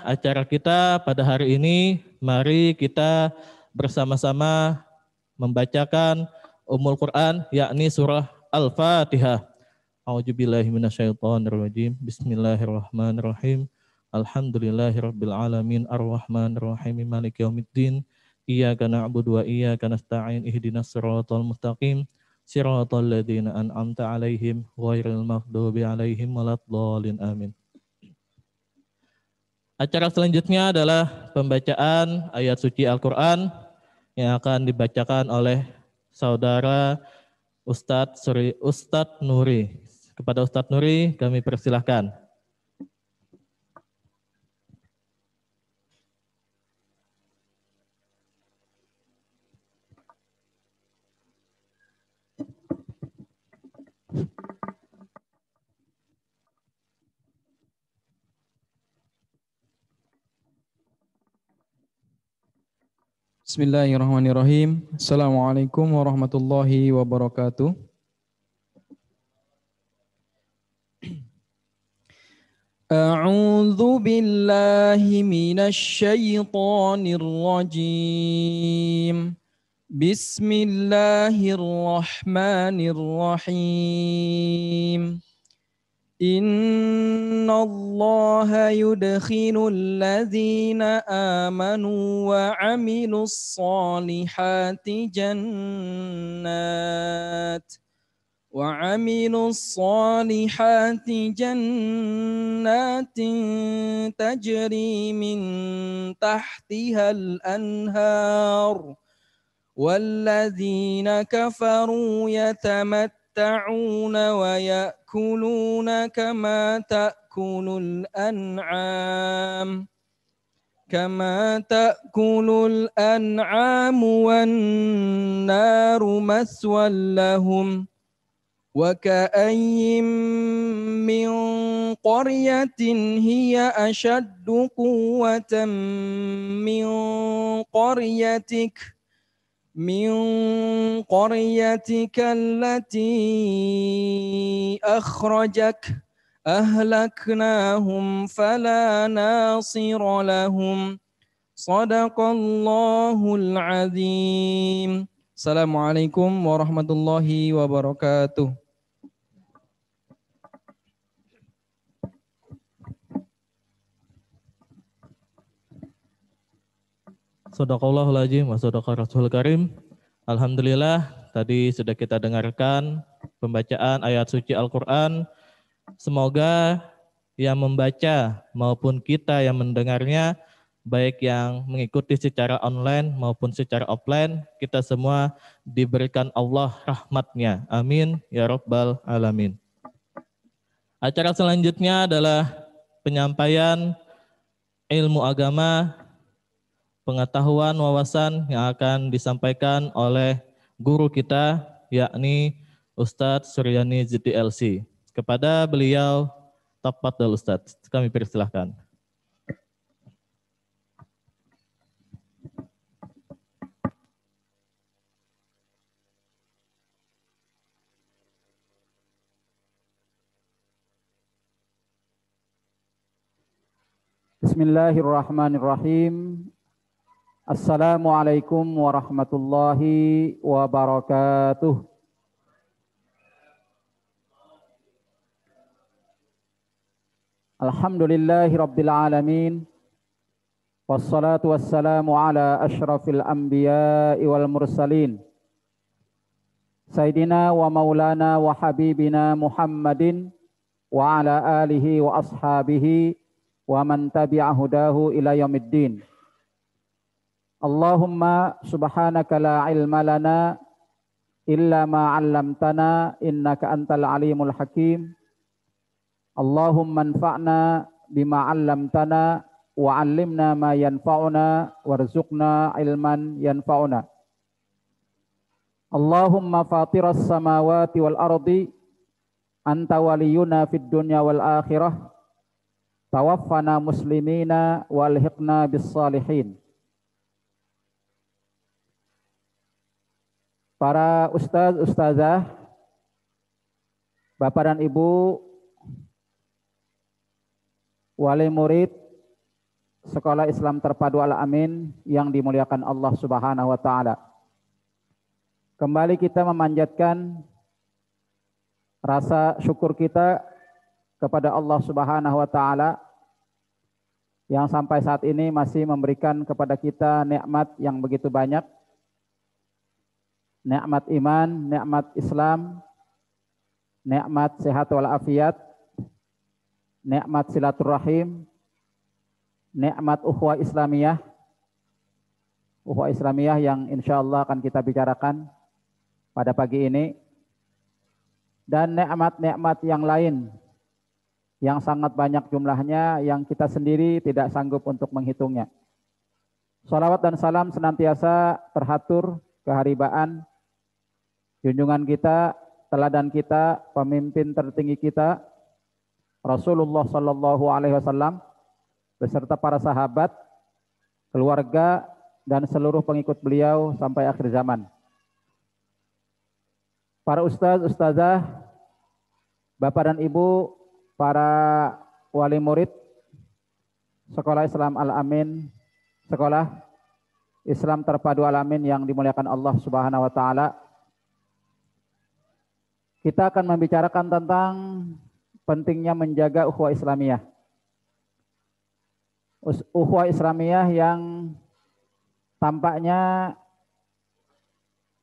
Acara kita pada hari ini, mari kita bersama-sama membacakan Ummul Quran, yakni surah Al-Fatihah. A'udzubillahi minasyaitonirrajim. Bismillahirrahmanirrahim. Alhamdulillahirabbil alamin arrahmanirrahim maliki yaumiddin. Iyyaka na'budu wa iyyaka nasta'in ihdinas siratal mustaqim. Siratal ladzina an'amta 'alaihim ghairil maghdubi 'alaihim waladdallin. Amin. Acara selanjutnya adalah pembacaan ayat suci Al-Quran yang akan dibacakan oleh saudara Ustadz Nuri. Kepada Ustadz Nuri kami persilahkan. Bismillahirrahmanirrahim. Assalamualaikum warahmatullahi wabarakatuh. A'udzu billahi minasy syaithanir rajim. Bismillahirrahmanirrahim. Inna Allah yudkhilul ladzina amanu wa amilus salihati jannat tajri min tahtihal anhar walladzina kafaru yatamatta'una wa ya'kuluna kama ta'kulul an'am wan naru maswal lahum wa ka'ayyim min qaryatin hiya ashaddu quwwatan min qaryatika allati akhrajak ahlaknahum fala nasira lahum. Shadaqallahul azim. Assalamualaikum warahmatullahi wabarakatuh. Shadaqallahul azim wa shadaqa rasulul karim. Alhamdulillah, tadi sudah kita dengarkan pembacaan ayat suci Al-Quran. Semoga yang membaca maupun kita yang mendengarnya, baik yang mengikuti secara online maupun secara offline, kita semua diberikan Allah rahmatnya. Amin ya rabbal alamin. Acara selanjutnya adalah penyampaian ilmu agama, pengetahuan wawasan yang akan disampaikan oleh guru kita, yakni Ustadz Suryani ZDLC. Kepada beliau, tafadhol Ustadz, kami persilahkan. Bismillahirrahmanirrahim. Assalamualaikum warahmatullahi wabarakatuh. Alhamdulillahi rabbil alamin. Wassalatu wassalamu ala ashrafil anbiya'i wal mursalin. Sayyidina wa maulana wa habibina Muhammadin wa ala alihi wa ashabihi wa man tabi'a hudahu ila yaumiddin. Allahumma subhanaka la ilma lana illa ma 'allamtana innaka antal alimul hakim. Allahumma anfa'na bima 'allamtana wa 'allimna ma yanfa'una warzuqna ilman yanfa'una. Allahumma fatiras samawati wal ardi anta waliyuna fid dunya wal akhirah. Tawaffana muslimina walhiqna bis salihin. Para ustaz, ustazah, Bapak dan Ibu, wali murid Sekolah Islam Terpadu Al-Amin yang dimuliakan Allah Subhanahu wa taala. Kembali kita memanjatkan rasa syukur kita kepada Allah Subhanahu wa taala yang sampai saat ini masih memberikan kepada kita nikmat yang begitu banyak. Nikmat iman, nikmat Islam, nikmat sehat walafiat, nikmat silaturahim, nikmat ukhuwah Islamiyah. Ukhuwah Islamiyah yang insya Allah akan kita bicarakan pada pagi ini. Dan nikmat-nikmat yang lain yang sangat banyak jumlahnya yang kita sendiri tidak sanggup untuk menghitungnya. Salawat dan salam senantiasa teratur keharibaan junjungan kita, teladan kita, pemimpin tertinggi kita, Rasulullah Sallallahu Alaihi Wasallam, beserta para sahabat, keluarga, dan seluruh pengikut beliau sampai akhir zaman. Para ustaz, ustazah, bapak dan ibu, para wali murid, Sekolah Islam Al-Amin, Sekolah Islam Terpadu Al-Amin yang dimuliakan Allah Subhanahu wa taala. Kita akan membicarakan tentang pentingnya menjaga ukhuwah Islamiyah. Ukhuwah Islamiyah yang tampaknya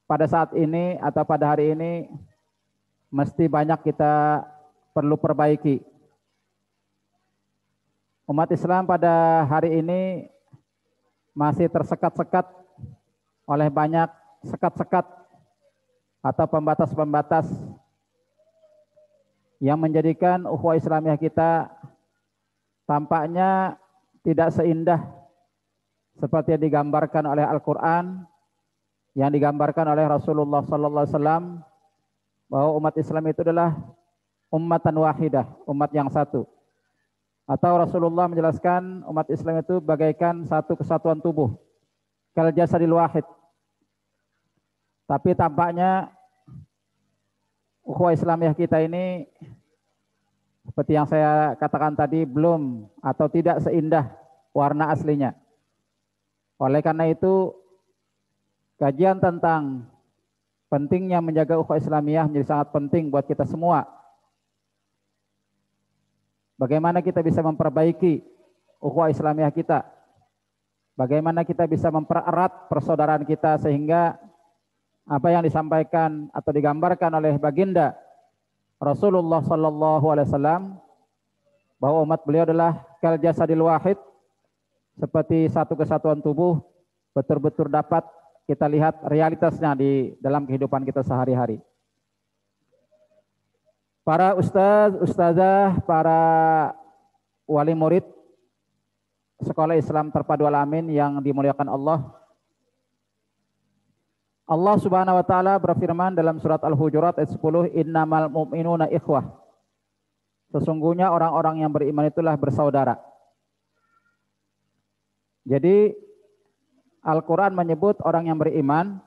pada saat ini atau pada hari ini mesti banyak kita perlu perbaiki. Umat Islam pada hari ini masih tersekat-sekat oleh banyak sekat-sekat atau pembatas-pembatas yang menjadikan ukhuwah Islamiyah kita tampaknya tidak seindah seperti yang digambarkan oleh Al-Quran, yang digambarkan oleh Rasulullah Sallallahu Alaihi Wasallam, bahwa umat Islam itu adalah ummatan wahidah, umat yang satu. Atau Rasulullah menjelaskan umat Islam itu bagaikan satu kesatuan tubuh, kal jasadil wahid. Tapi tampaknya ukhuwah Islamiyah kita ini seperti yang saya katakan tadi belum atau tidak seindah warna aslinya. Oleh karena itu kajian tentang pentingnya menjaga ukhuwah Islamiyah menjadi sangat penting buat kita semua. Bagaimana kita bisa memperbaiki ukhuwah Islamiyah kita? Bagaimana kita bisa mempererat persaudaraan kita sehingga apa yang disampaikan atau digambarkan oleh baginda Rasulullah Sallallahu Alaihi Wasallam bahwa umat beliau adalah kal jasadil wahid, seperti satu kesatuan tubuh, betul-betul dapat kita lihat realitasnya di dalam kehidupan kita sehari-hari. Para ustaz, ustazah, para wali murid Sekolah Islam Terpadu Al-Amin yang dimuliakan Allah. Allah Subhanahu wa taala berfirman dalam surat Al-Hujurat ayat 10, innamal mu'minuna ikhwah. Sesungguhnya orang-orang yang beriman itulah bersaudara. Jadi Al-Quran menyebut orang yang beriman.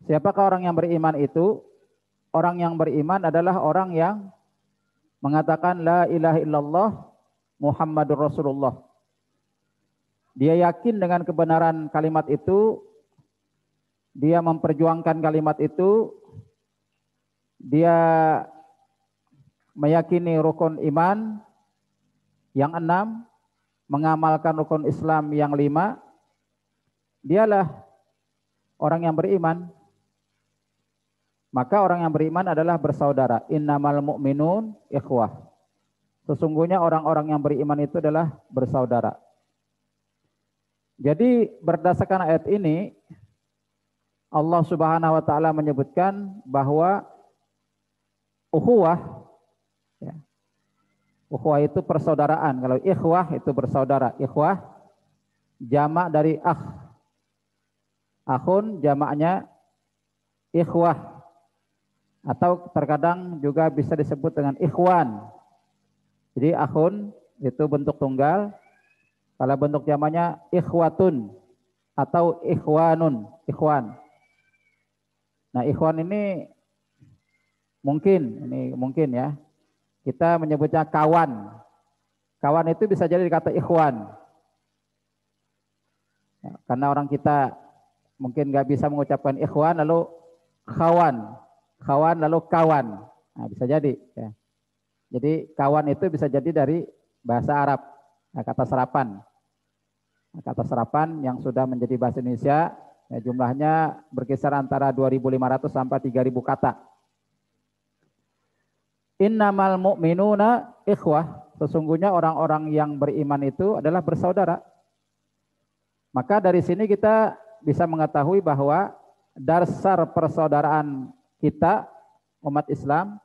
Siapakah orang yang beriman itu? Orang yang beriman adalah orang yang mengatakan la ilaha illallah Muhammadur Rasulullah. Dia yakin dengan kebenaran kalimat itu. Dia memperjuangkan kalimat itu, dia meyakini rukun iman yang 6, mengamalkan rukun Islam yang 5, dialah orang yang beriman. Maka orang yang beriman adalah bersaudara. Innamal mu'minun ikhwah. Sesungguhnya orang-orang yang beriman itu adalah bersaudara. Jadi berdasarkan ayat ini, Allah Subhanahu wa taala menyebutkan bahwa ukhuwah, ya, ukhuwah itu persaudaraan. Kalau ikhwah itu bersaudara. Ikhwah jamak dari akh. Akhun jamaknya ikhwah. Atau terkadang juga bisa disebut dengan ikhwan. Jadi akhun itu bentuk tunggal. Kalau bentuk jamaknya ikhwatun atau ikhwanun, ikhwan. Nah, ikhwan ini mungkin ya. Kita menyebutnya kawan. Kawan itu bisa jadi dikata ikhwan. Ya, karena orang kita mungkin nggak bisa mengucapkan ikhwan lalu kawan, kawan lalu kawan. Nah, bisa jadi. Ya. Jadi kawan itu bisa jadi dari bahasa Arab, kata serapan. Kata serapan yang sudah menjadi bahasa Indonesia, ya, jumlahnya berkisar antara 2.500 sampai 3.000 kata. Innamal mu'minuna ikhwah, sesungguhnya orang-orang yang beriman itu adalah bersaudara. Maka dari sini kita bisa mengetahui bahwa dasar persaudaraan kita umat Islam,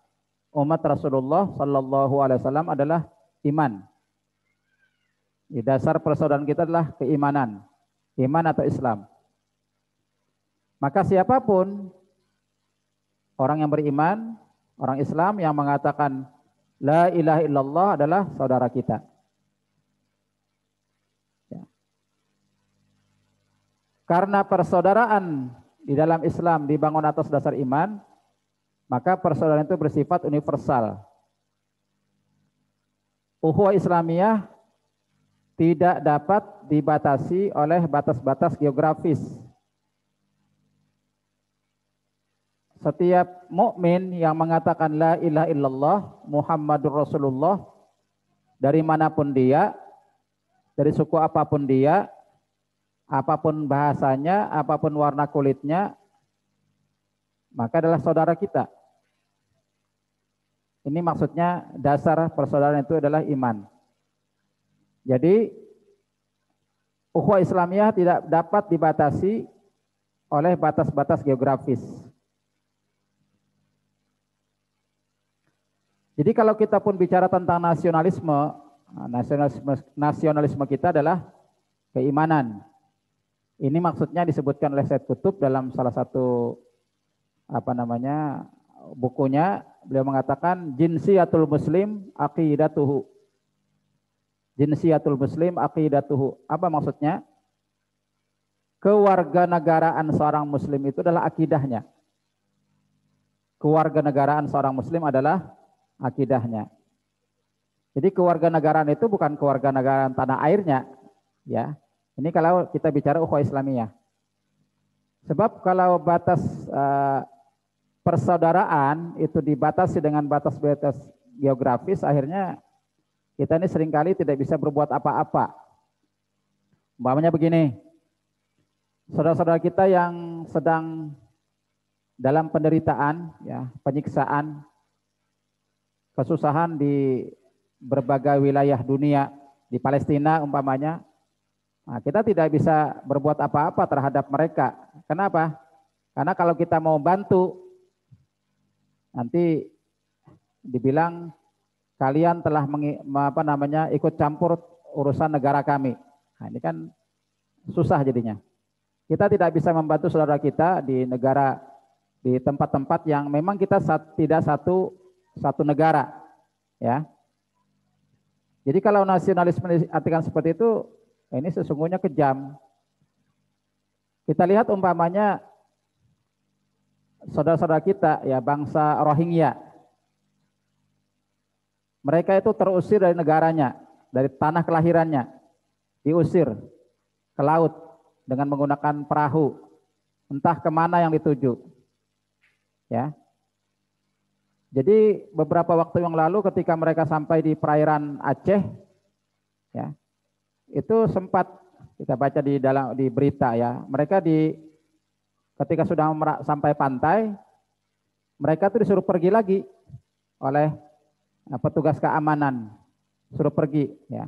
umat Rasulullah Sallallahu Alaihi Wasallam adalah iman. Di dasar persaudaraan kita adalah keimanan, iman atau Islam. Maka siapapun orang yang beriman, orang Islam yang mengatakan la ilaha illallah adalah saudara kita. Ya. Karena persaudaraan di dalam Islam dibangun atas dasar iman, maka persaudaraan itu bersifat universal. Ukhuwah Islamiyah tidak dapat dibatasi oleh batas-batas geografis. Setiap mukmin yang mengatakan la ilaha illallah Muhammadur Rasulullah, dari manapun dia, dari suku apapun dia, apapun bahasanya, apapun warna kulitnya, maka adalah saudara kita. Ini maksudnya dasar persaudaraan itu adalah iman. Jadi ukhuwah Islamiyah tidak dapat dibatasi oleh batas-batas geografis. Jadi kalau kita pun bicara tentang nasionalisme kita adalah keimanan. Ini maksudnya disebutkan oleh Said Qutb dalam salah satu bukunya. Beliau mengatakan jinsiyatul muslim aqidatuhu. Jinsiyatul muslim aqidatuhu. Apa maksudnya? Kewarganegaraan seorang muslim itu adalah akidahnya. Kewarganegaraan seorang muslim adalah akidahnya. Jadi kewarganegaraan itu bukan kewarganegaraan tanah airnya, ya. Ini kalau kita bicara ukhuwah Islamiyah. Sebab kalau batas persaudaraan itu dibatasi dengan batas-batas geografis, akhirnya kita ini seringkali tidak bisa berbuat apa-apa. Umpamanya begini, saudara-saudara kita yang sedang dalam penderitaan, ya, penyiksaan, kesusahan di berbagai wilayah dunia, di Palestina umpamanya, nah, kita tidak bisa berbuat apa-apa terhadap mereka. Kenapa? Karena kalau kita mau bantu, nanti dibilang kalian telah ikut campur urusan negara kami. Nah, ini kan susah jadinya. Kita tidak bisa membantu saudara kita di negara, di tempat-tempat yang memang kita tidak satu negara, ya. Jadi kalau nasionalisme diartikan seperti itu, ini sesungguhnya kejam. Kita lihat umpamanya saudara-saudara kita, ya, bangsa Rohingya. Mereka itu terusir dari negaranya, dari tanah kelahirannya, diusir ke laut dengan menggunakan perahu, entah kemana yang dituju. Ya. Jadi beberapa waktu yang lalu ketika mereka sampai di perairan Aceh, ya, itu sempat kita baca di berita, ya, mereka ketika sudah sampai pantai, mereka tuh disuruh pergi lagi oleh petugas keamanan, suruh pergi, ya.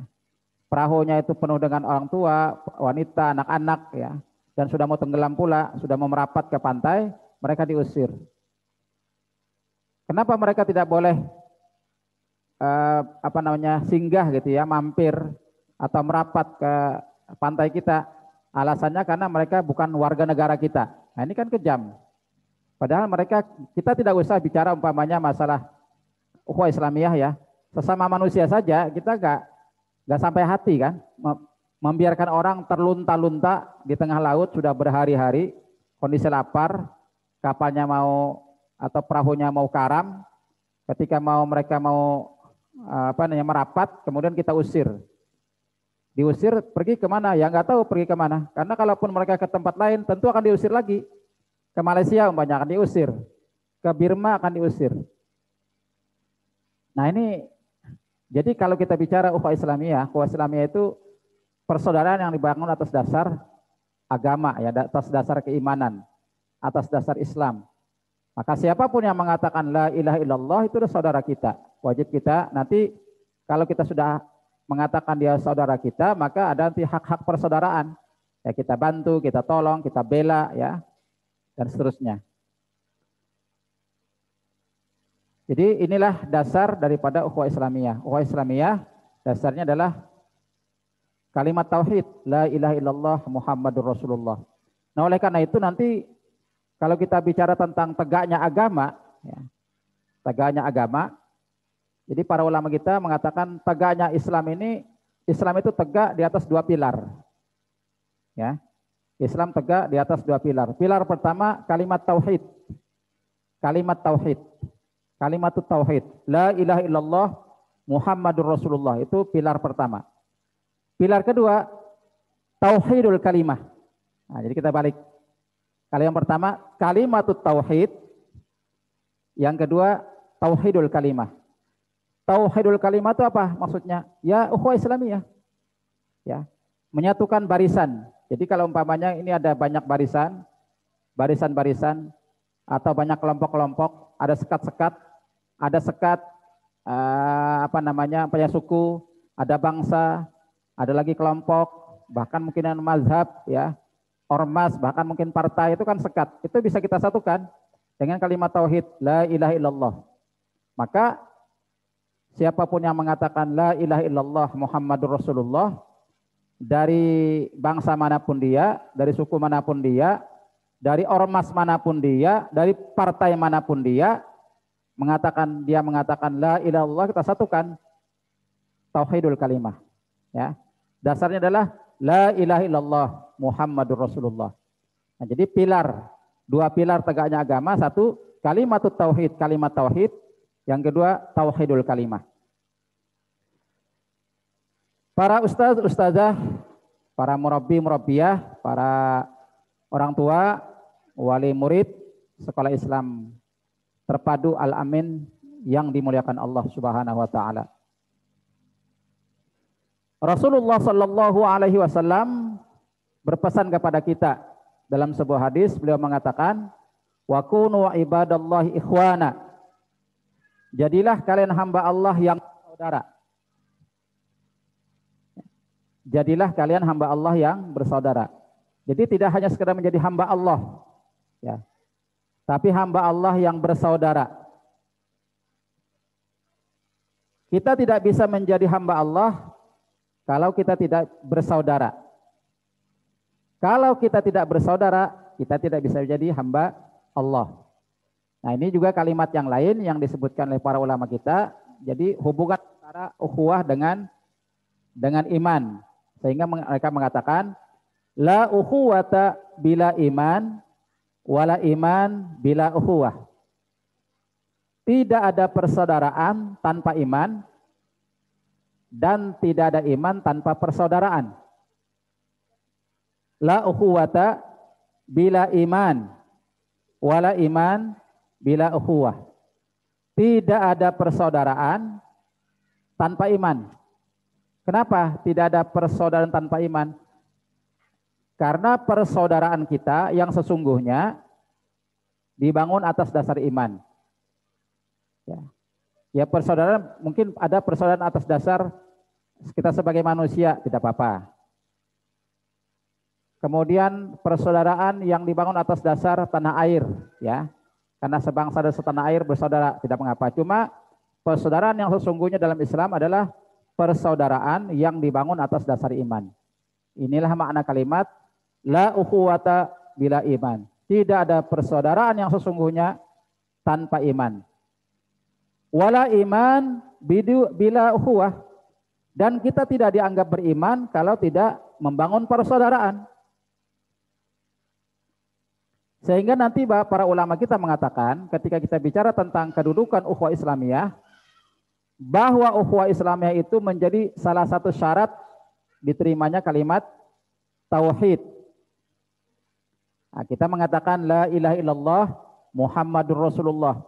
Perahunya itu penuh dengan orang tua, wanita, anak-anak, ya, dan sudah mau tenggelam pula, sudah mau merapat ke pantai, mereka diusir. Kenapa mereka tidak boleh singgah gitu, ya, mampir atau merapat ke pantai kita? Alasannya karena mereka bukan warga negara kita. Nah, ini kan kejam. Padahal kita tidak usah bicara umpamanya masalah ukhuwah Islamiyah, ya, sesama manusia saja kita nggak sampai hati kan, membiarkan orang terlunta-lunta di tengah laut sudah berhari-hari, kondisi lapar, kapalnya mau atau perahunya mau karam, ketika mereka mau merapat, kemudian kita usir. Diusir pergi kemana? Ya nggak tahu pergi kemana. Karena kalaupun mereka ke tempat lain tentu akan diusir lagi. Ke Malaysia umpamanya akan diusir. Ke Birma akan diusir. Nah ini, jadi kalau kita bicara ukhuwah Islamiyah itu persaudaraan yang dibangun atas dasar agama, ya, atas dasar keimanan, atas dasar Islam. Maka siapapun yang mengatakan la ilaha illallah itu adalah saudara kita. Wajib kita nanti kalau kita sudah mengatakan dia saudara kita, maka ada nanti hak-hak persaudaraan. Ya kita bantu, kita tolong, kita bela, ya, dan seterusnya. Jadi inilah dasar daripada ukhuwah Islamiyah. Ukhuwah Islamiyah dasarnya adalah kalimat tauhid, la ilaha illallah Muhammadur Rasulullah. Nah, oleh karena itu nanti kalau kita bicara tentang tegaknya agama, ya, tegaknya agama, jadi para ulama kita mengatakan tegaknya Islam itu tegak di atas dua pilar. Ya, Islam tegak di atas dua pilar. Pilar pertama kalimat tauhid. Kalimat tauhid. Kalimat tauhid. La ilaha illallah Muhammadur Rasulullah. Itu pilar pertama. Pilar kedua, tauhidul kalimah. Nah, jadi kita balik. Kalau yang pertama, kalimatut tauhid. Yang kedua, tauhidul kalimah. Tauhidul kalimah itu apa maksudnya? Ya, ukhuwah Islamiyah. Ya, menyatukan barisan. Jadi kalau umpamanya ini ada banyak barisan, barisan-barisan, atau banyak kelompok-kelompok, ada sekat-sekat, ada sekat, suku, ada bangsa, ada lagi kelompok, bahkan mungkin mazhab, ya, ormas, bahkan mungkin partai, itu kan sekat. Itu bisa kita satukan dengan kalimat tauhid, la ilaha illallah. Maka siapapun yang mengatakan la ilaha illallah Muhammadur Rasulullah, dari bangsa manapun dia, dari suku manapun dia, dari ormas manapun dia, dari partai manapun dia, mengatakan la ilaha illallah, kita satukan tauhidul kalimah. Ya. Dasarnya adalah la ilaha illallah Muhammadur Rasulullah. Nah, jadi dua pilar tegaknya agama, satu kalimatut tauhid, kalimat tauhid, yang kedua tauhidul kalimah. Para ustaz, ustazah, para murabbi, murabbiyah, para orang tua, wali murid sekolah Islam terpadu Al-Amin yang dimuliakan Allah Subhanahu wa taala. Rasulullah Shallallahu Alaihi Wasallam berpesan kepada kita dalam sebuah hadis, beliau mengatakan, wa kunu ibadallahi ikhwana. Jadilah kalian hamba Allah yang bersaudara. Jadilah kalian hamba Allah yang bersaudara. Jadi tidak hanya sekedar menjadi hamba Allah, ya, tapi hamba Allah yang bersaudara. Kita tidak bisa menjadi hamba Allah kalau kita tidak bersaudara. Kalau kita tidak bersaudara, kita tidak bisa menjadi hamba Allah. Nah, ini juga kalimat yang lain yang disebutkan oleh para ulama kita. Jadi hubungan antara ukhuwah dengan iman. Sehingga mereka mengatakan la ukhuwata bila iman wala iman bila ukhuwah. Tidak ada persaudaraan tanpa iman dan tidak ada iman tanpa persaudaraan. La ukhuwata bila iman wala iman bila ukhuwah. Tidak ada persaudaraan tanpa iman. Kenapa tidak ada persaudaraan tanpa iman? Karena persaudaraan kita yang sesungguhnya dibangun atas dasar iman. Ya, persaudaraan mungkin ada persaudaraan atas dasar kita sebagai manusia, tidak apa-apa. Kemudian persaudaraan yang dibangun atas dasar tanah air, ya, karena sebangsa dan setanah air bersaudara, tidak mengapa. Cuma persaudaraan yang sesungguhnya dalam Islam adalah persaudaraan yang dibangun atas dasar iman. Inilah makna kalimat la ukhuwata bila iman. Tidak ada persaudaraan yang sesungguhnya tanpa iman. Wala iman bila ukhuwah. Dan kita tidak dianggap beriman kalau tidak membangun persaudaraan. Sehingga nanti para ulama kita mengatakan ketika kita bicara tentang kedudukan ukhuwah Islamiyah, bahwa ukhuwah Islamiyah itu menjadi salah satu syarat diterimanya kalimat tauhid. Nah, kita mengatakan la ilaha illallah Muhammadur Rasulullah.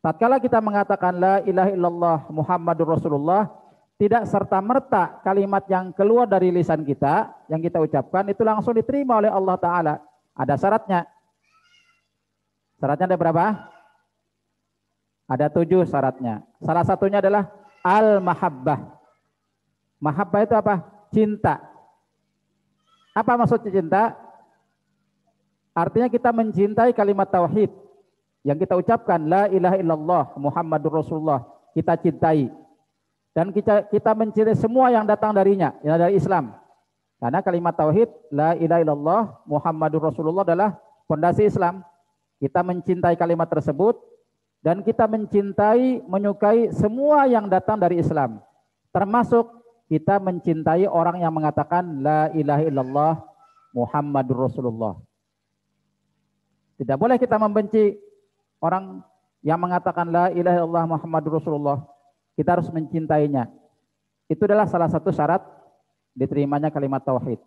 Tatkala kita mengatakan la ilaha illallah Muhammadur Rasulullah, tidak serta-merta kalimat yang keluar dari lisan kita, yang kita ucapkan itu langsung diterima oleh Allah Ta'ala. Ada syaratnya. Syaratnya ada berapa? Ada 7 syaratnya. Salah satunya adalah al-mahabbah. Mahabbah itu apa? Cinta. Apa maksudnya cinta? Artinya kita mencintai kalimat tauhid. Yang kita ucapkan la ilaha illallah Muhammadur Rasulullah, kita cintai. Dan kita mencintai semua yang datang darinya, yang dari Islam. Karena kalimat tauhid la ilaha illallah Muhammadur Rasulullah adalah fondasi Islam. Kita mencintai kalimat tersebut dan kita mencintai, menyukai semua yang datang dari Islam. Termasuk kita mencintai orang yang mengatakan la ilaha illallah Muhammadur Rasulullah. Tidak boleh kita membenci orang yang mengatakan la ilaha illallah Muhammadur Rasulullah. Kita harus mencintainya. Itu adalah salah satu syarat diterimanya kalimat tauhid.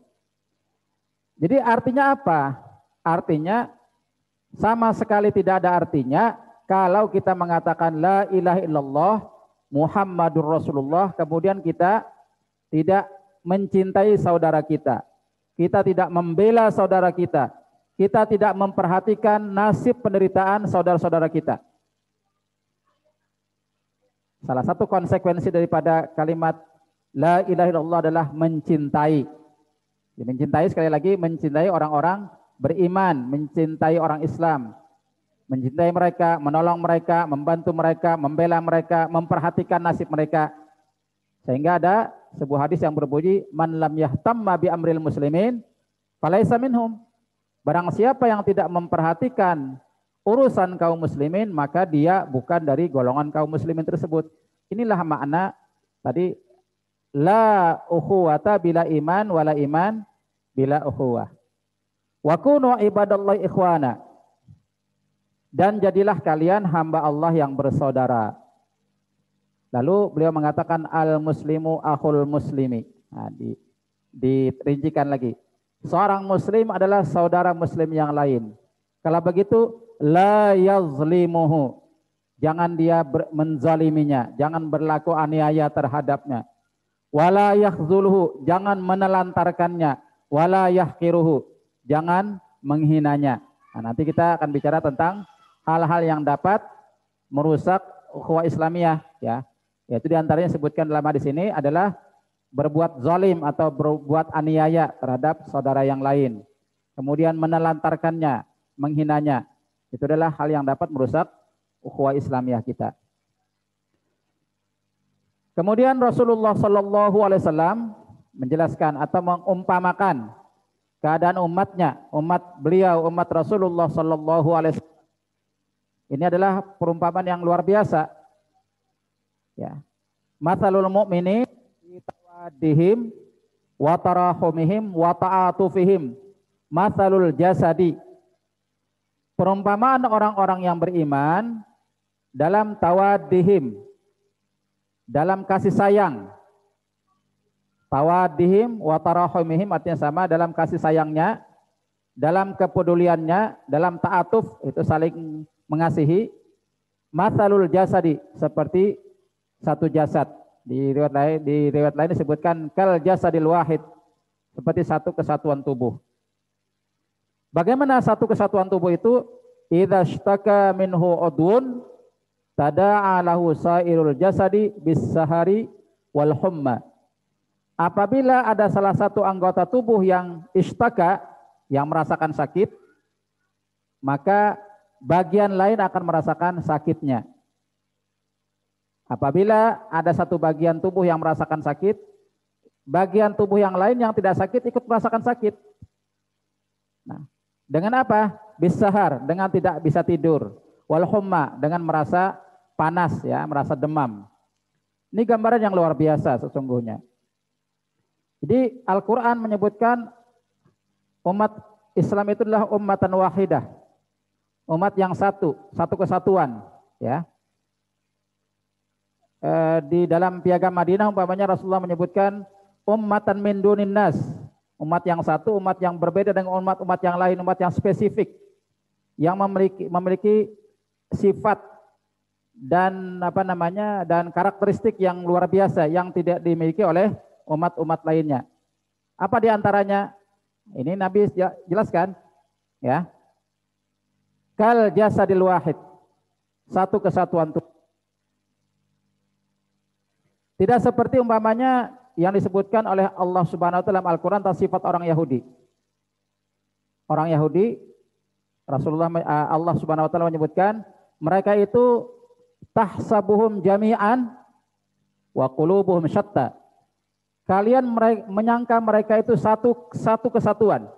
Jadi artinya apa? Artinya sama sekali tidak ada artinya kalau kita mengatakan la ilaha illallah Muhammadur Rasulullah kemudian kita tidak mencintai saudara kita. Kita tidak membela saudara kita. Kita tidak memperhatikan nasib penderitaan saudara-saudara kita. Salah satu konsekuensi daripada kalimat la ilaha illallah adalah mencintai. Mencintai sekali lagi, mencintai orang-orang beriman, mencintai orang Islam. Mencintai mereka, menolong mereka, membantu mereka, membela mereka, memperhatikan nasib mereka. Sehingga ada sebuah hadis yang berbunyi, man lam yahtamma bi amril muslimin falaisa minhum. Barang siapa yang tidak memperhatikan urusan kaum muslimin, maka dia bukan dari golongan kaum muslimin tersebut. Inilah makna tadi la ukhuwata bila iman wala iman bila ukhuwah. Wa kunu ibadallahi ikhwana. Dan jadilah kalian hamba Allah yang bersaudara. Lalu beliau mengatakan al muslimu akhul muslimi. Nah, dirincikan lagi. Seorang muslim adalah saudara muslim yang lain. Kalau begitu, la yazlimuhu. Jangan dia menzaliminya, jangan berlaku aniaya terhadapnya. Wala yakhzuluhu, jangan menelantarkannya. Wala yahqiruhu, jangan menghinanya. Nah, nanti kita akan bicara tentang hal-hal yang dapat merusak ukhuwah Islamiyah, ya. Yaitu diantaranya sebutkan dalam hadis ini adalah berbuat zalim atau berbuat aniaya terhadap saudara yang lain. Kemudian menelantarkannya, menghinanya. Itu adalah hal yang dapat merusak ukhuwah Islamiyah kita. Kemudian Rasulullah Shallallahu Alaihi Wasallam menjelaskan atau mengumpamakan keadaan umatnya, umat beliau, umat Rasulullah Shallallahu Alaihi Wasallam. Ini adalah perumpamaan yang luar biasa. Ya, matsalul mu'minin tawadihim wa tarahumihim wa ta'atufihim matsalul jasadi. Perumpamaan orang-orang yang beriman dalam tawadihim, dalam kasih sayang. Tawadihim wa tarahumihim artinya sama, dalam kasih sayangnya, dalam kepeduliannya, dalam ta'atuf itu saling mengasihi. Matsalul jasadi seperti satu jasad. Di riwayat lain disebutkan kal jasadil wahid, seperti satu kesatuan tubuh. Bagaimana satu kesatuan tubuh itu? Idza ishtaka minhu udwun tada'a lahu sairul jasadi bis sahari wal humma. Apabila ada salah satu anggota tubuh yang ishtaka, yang merasakan sakit, maka bagian lain akan merasakan sakitnya. Apabila ada satu bagian tubuh yang merasakan sakit, bagian tubuh yang lain yang tidak sakit ikut merasakan sakit. Nah, dengan apa? Bisahar, dengan tidak bisa tidur. Wal humma, dengan merasa panas, ya, merasa demam. Ini gambaran yang luar biasa sesungguhnya. Jadi Al-Quran menyebutkan umat Islam itu adalah ummatan wahidah, umat yang satu kesatuan, ya. Di dalam piagam Madinah umpamanya Rasulullah menyebutkan ummatan min dunin nas. Umat yang satu, umat yang berbeda dengan umat-umat yang lain, umat yang spesifik, yang memiliki sifat dan dan karakteristik yang luar biasa yang tidak dimiliki oleh umat-umat lainnya. Apa diantaranya? Ini Nabi jelaskan, ya. Kal jasadil wahid, satu kesatuan tubuh. Tidak seperti umpamanya yang disebutkan oleh Allah Subhanahu wa taala dalam Al-Qur'an tentang sifat orang Yahudi. Orang Yahudi, Allah Subhanahu wa taala menyebutkan mereka itu tahsabuhum jami'an wa qulubuhum syatta. Kalian menyangka mereka itu satu kesatuan,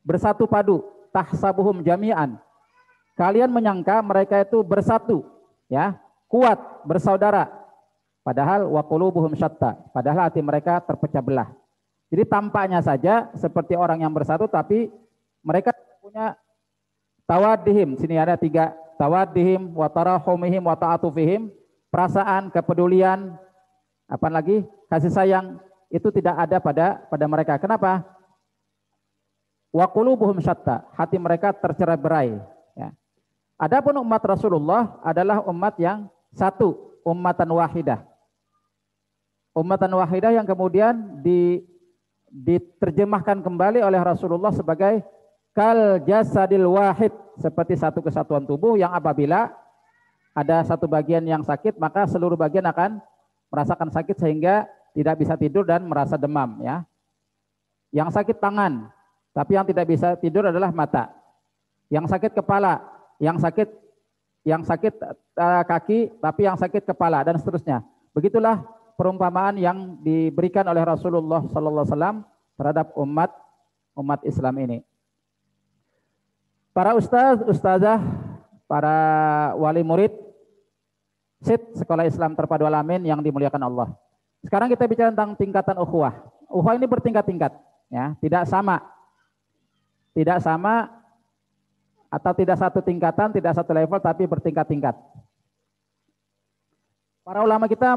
bersatu padu, tahsabuhum jami'an. Kalian menyangka mereka itu bersatu, ya, kuat, bersaudara. Padahal wa qulubuhum syatta, padahal hati mereka terpecah belah. Jadi tampaknya saja seperti orang yang bersatu, tapi mereka punya tawaddihim. Sini ada 3, tawaddihim wa tarahumihim wa ta'atufihim, perasaan, kepedulian, apa lagi? Kasih sayang, itu tidak ada pada mereka. Kenapa? Wa qulubuhum syatta, hati mereka tercerai-berai, ya. Adapun umat Rasulullah adalah umat yang satu, ummatan wahidah. Ummatan wahidah yang kemudian diterjemahkan kembali oleh Rasulullah sebagai kal jasadil wahid, seperti satu kesatuan tubuh yang apabila ada satu bagian yang sakit maka seluruh bagian akan merasakan sakit sehingga tidak bisa tidur dan merasa demam, ya. Yang sakit tangan, tapi yang tidak bisa tidur adalah mata. Yang sakit kepala, yang sakit kaki, tapi yang sakit kepala, dan seterusnya. Begitulah perumpamaan yang diberikan oleh Rasulullah sallallahu alaihi wasallam terhadap umat Islam ini. Para ustazah, para wali murid Sekolah Islam Terpadu Al-Amin yang dimuliakan Allah. Sekarang kita bicara tentang tingkatan ukhuwah. Ukhuwah ini bertingkat-tingkat, ya, tidak sama. Tidak sama atau tidak satu tingkatan, tidak satu level, tapi bertingkat-tingkat. Para ulama kita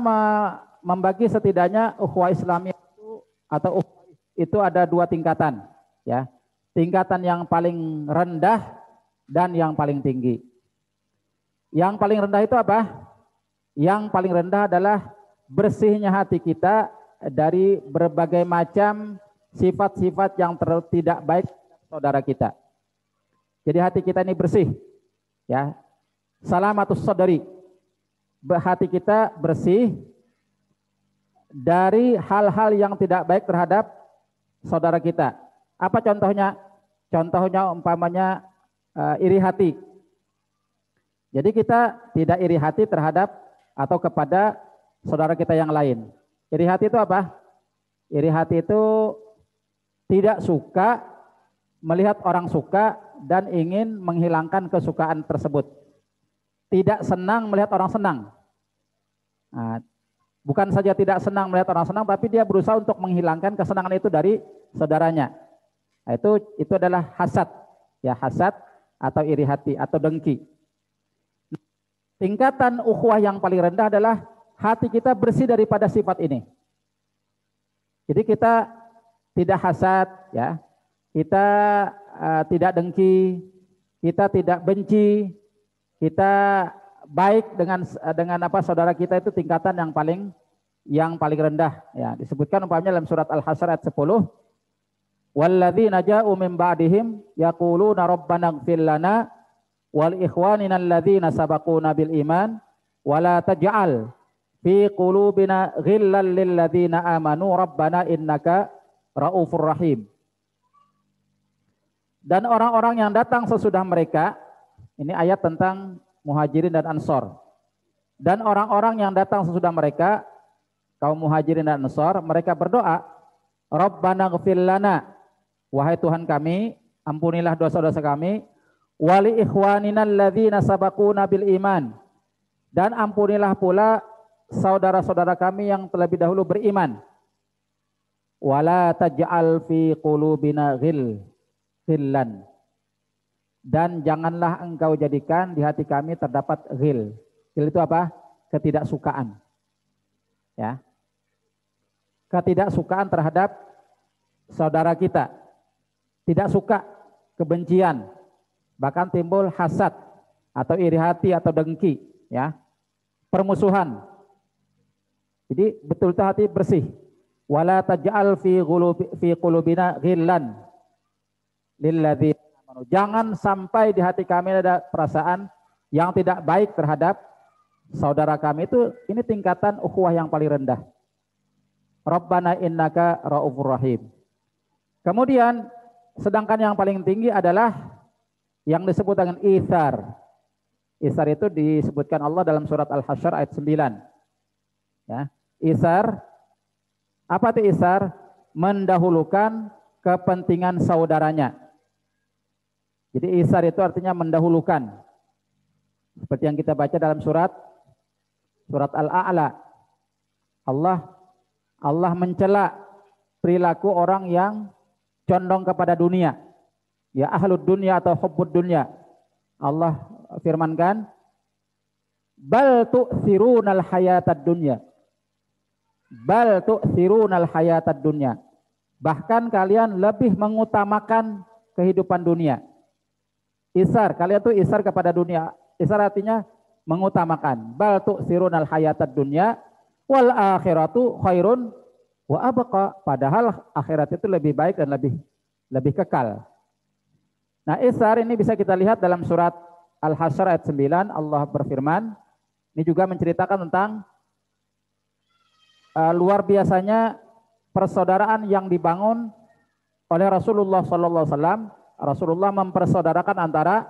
membagi setidaknya ukhuwah Islamiyah itu ada 2 tingkatan, ya. Tingkatan yang paling rendah dan yang paling tinggi. Yang paling rendah itu apa? Yang paling rendah adalah bersihnya hati kita dari berbagai macam sifat-sifat yang tidak baik saudara kita. Jadi hati kita ini bersih, ya. Salamatus sadri. Hati kita bersih dari hal-hal yang tidak baik terhadap saudara kita. Apa contohnya? Contohnya umpamanya iri hati. Jadi kita tidak iri hati terhadap atau kepada saudara kita yang lain. Iri hati itu apa? Iri hati itu tidak suka melihat orang suka dan ingin menghilangkan kesukaan tersebut. Tidak senang melihat orang senang. Nah, bukan saja tidak senang melihat orang senang, tapi dia berusaha untuk menghilangkan kesenangan itu dari saudaranya. Nah, itu adalah hasad, ya, hasad atau iri hati atau dengki. Tingkatan ukhuwah yang paling rendah adalah hati kita bersih daripada sifat ini. Jadi kita tidak hasad, ya, kita tidak dengki, kita tidak benci, kita baik dengan saudara kita, itu tingkatan yang paling rendah, ya. Disebutkan umpamanya dalam surat Al-Hasyr ayat 10, walladzina ja'u min ba'dihim yaquluna rabbana ighfir lana wal ikhwanina alladzina sabaquna bil iman wala taj'al fi qulubina ghillan lil ladzina amanu rabbana innaka raufur rahim. Dan orang-orang yang datang sesudah mereka, ini ayat tentang Muhajirin dan Ansor. Dan orang-orang yang datang sesudah mereka, kaum Muhajirin dan Ansor, mereka berdoa, Rabbana ighfir lana, wahai Tuhan kami, ampunilah dosa-dosa kami, wali ikhwanina alladzina sabaquna bil iman, dan ampunilah pula saudara-saudara kami yang terlebih dahulu beriman. Wala taj'al fi qulubina ghillan, dan janganlah engkau jadikan di hati kami terdapat ghil. Ghil itu apa? Ketidaksukaan. Ya. ketidaksukaan terhadap saudara kita, tidak suka, kebencian, bahkan timbul hasad atau iri hati atau dengki, ya, permusuhan. Jadi betul-betul hati bersih. Wala taj'al fi qulubina ghillan lilladzina amanu. Jangan sampai di hati kami ada perasaan yang tidak baik terhadap saudara kami. Itu ini tingkatan ukhuwah yang paling rendah. Rabbana innaka raufur rahim. Kemudian sedangkan yang paling tinggi adalah yang disebut dengan itsar. Itsar itu disebutkan Allah dalam surat Al-Hasyr ayat 9. Ya, itsar, apa itu itsar? Mendahulukan kepentingan saudaranya. Jadi itsar itu artinya mendahulukan. Seperti yang kita baca dalam surat Al-A'la. Allah mencela perilaku orang yang condong kepada dunia. Ya ahlud dunya atau hubbud dunya. Allah firmankan, bal tu'thirunal hayatad dunya. Bal tu'thirunal hayatad dunya. Bahkan kalian lebih mengutamakan kehidupan dunia. Isar, kalian tuh isar kepada dunia. Isar artinya mengutamakan. Bal tu'thirunal hayatad dunya wal akhiratu khairun wa abqa. Padahal akhirat itu lebih baik dan lebih kekal. Nah, isar ini bisa kita lihat dalam surat Al-Hasyr ayat 9. Allah berfirman, ini juga menceritakan tentang luar biasanya persaudaraan yang dibangun oleh Rasulullah SAW. Rasulullah mempersaudarakan antara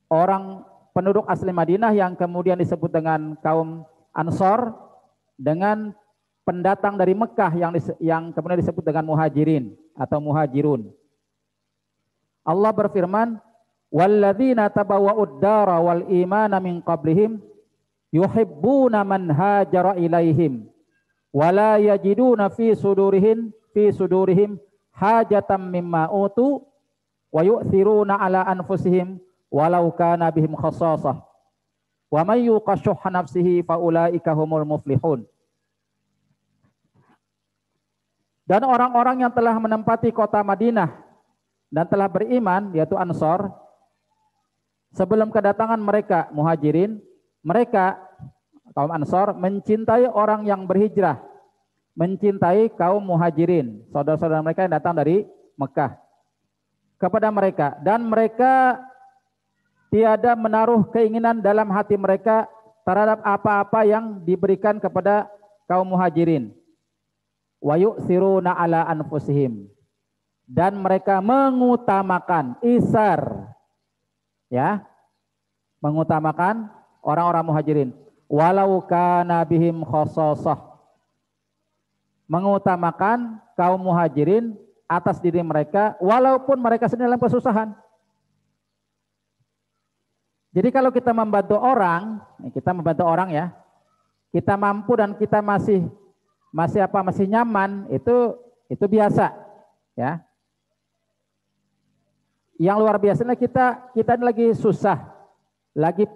orang penduduk asli Madinah yang kemudian disebut dengan kaum Ansor dengan pendatang dari Mekah yang kemudian disebut dengan muhajirin atau muhajirun. Allah berfirman, walladzina tabawwa'ud dara wal imana min qablihim yuhibbuna man hajara ilaihim wala yajiduna fi sudurihim hajatan mimma utu wa yu'thiruna ala anfusihim walau kana bihim khassasah wa may yuqa shuhha nafsihi fa ulaika humul muflihun. Dan orang-orang yang telah menempati kota Madinah dan telah beriman, yaitu Ansor, sebelum kedatangan mereka muhajirin, mereka kaum Ansor mencintai orang yang berhijrah, mencintai kaum muhajirin, saudara-saudara mereka yang datang dari Mekah kepada mereka, dan mereka tiada menaruh keinginan dalam hati mereka terhadap apa-apa yang diberikan kepada kaum muhajirin. Wa yu'thiruna ala anfusihim, dan mereka mengutamakan isar, ya, mengutamakan orang-orang muhajirin, walau kana bihim khassasah, mengutamakan kaum muhajirin atas diri mereka walaupun mereka sedang dalam kesusahan. Jadi kalau kita membantu orang ya, kita mampu dan kita masih nyaman, itu biasa, ya. Yang luar biasanya kita ini lagi susah, lagi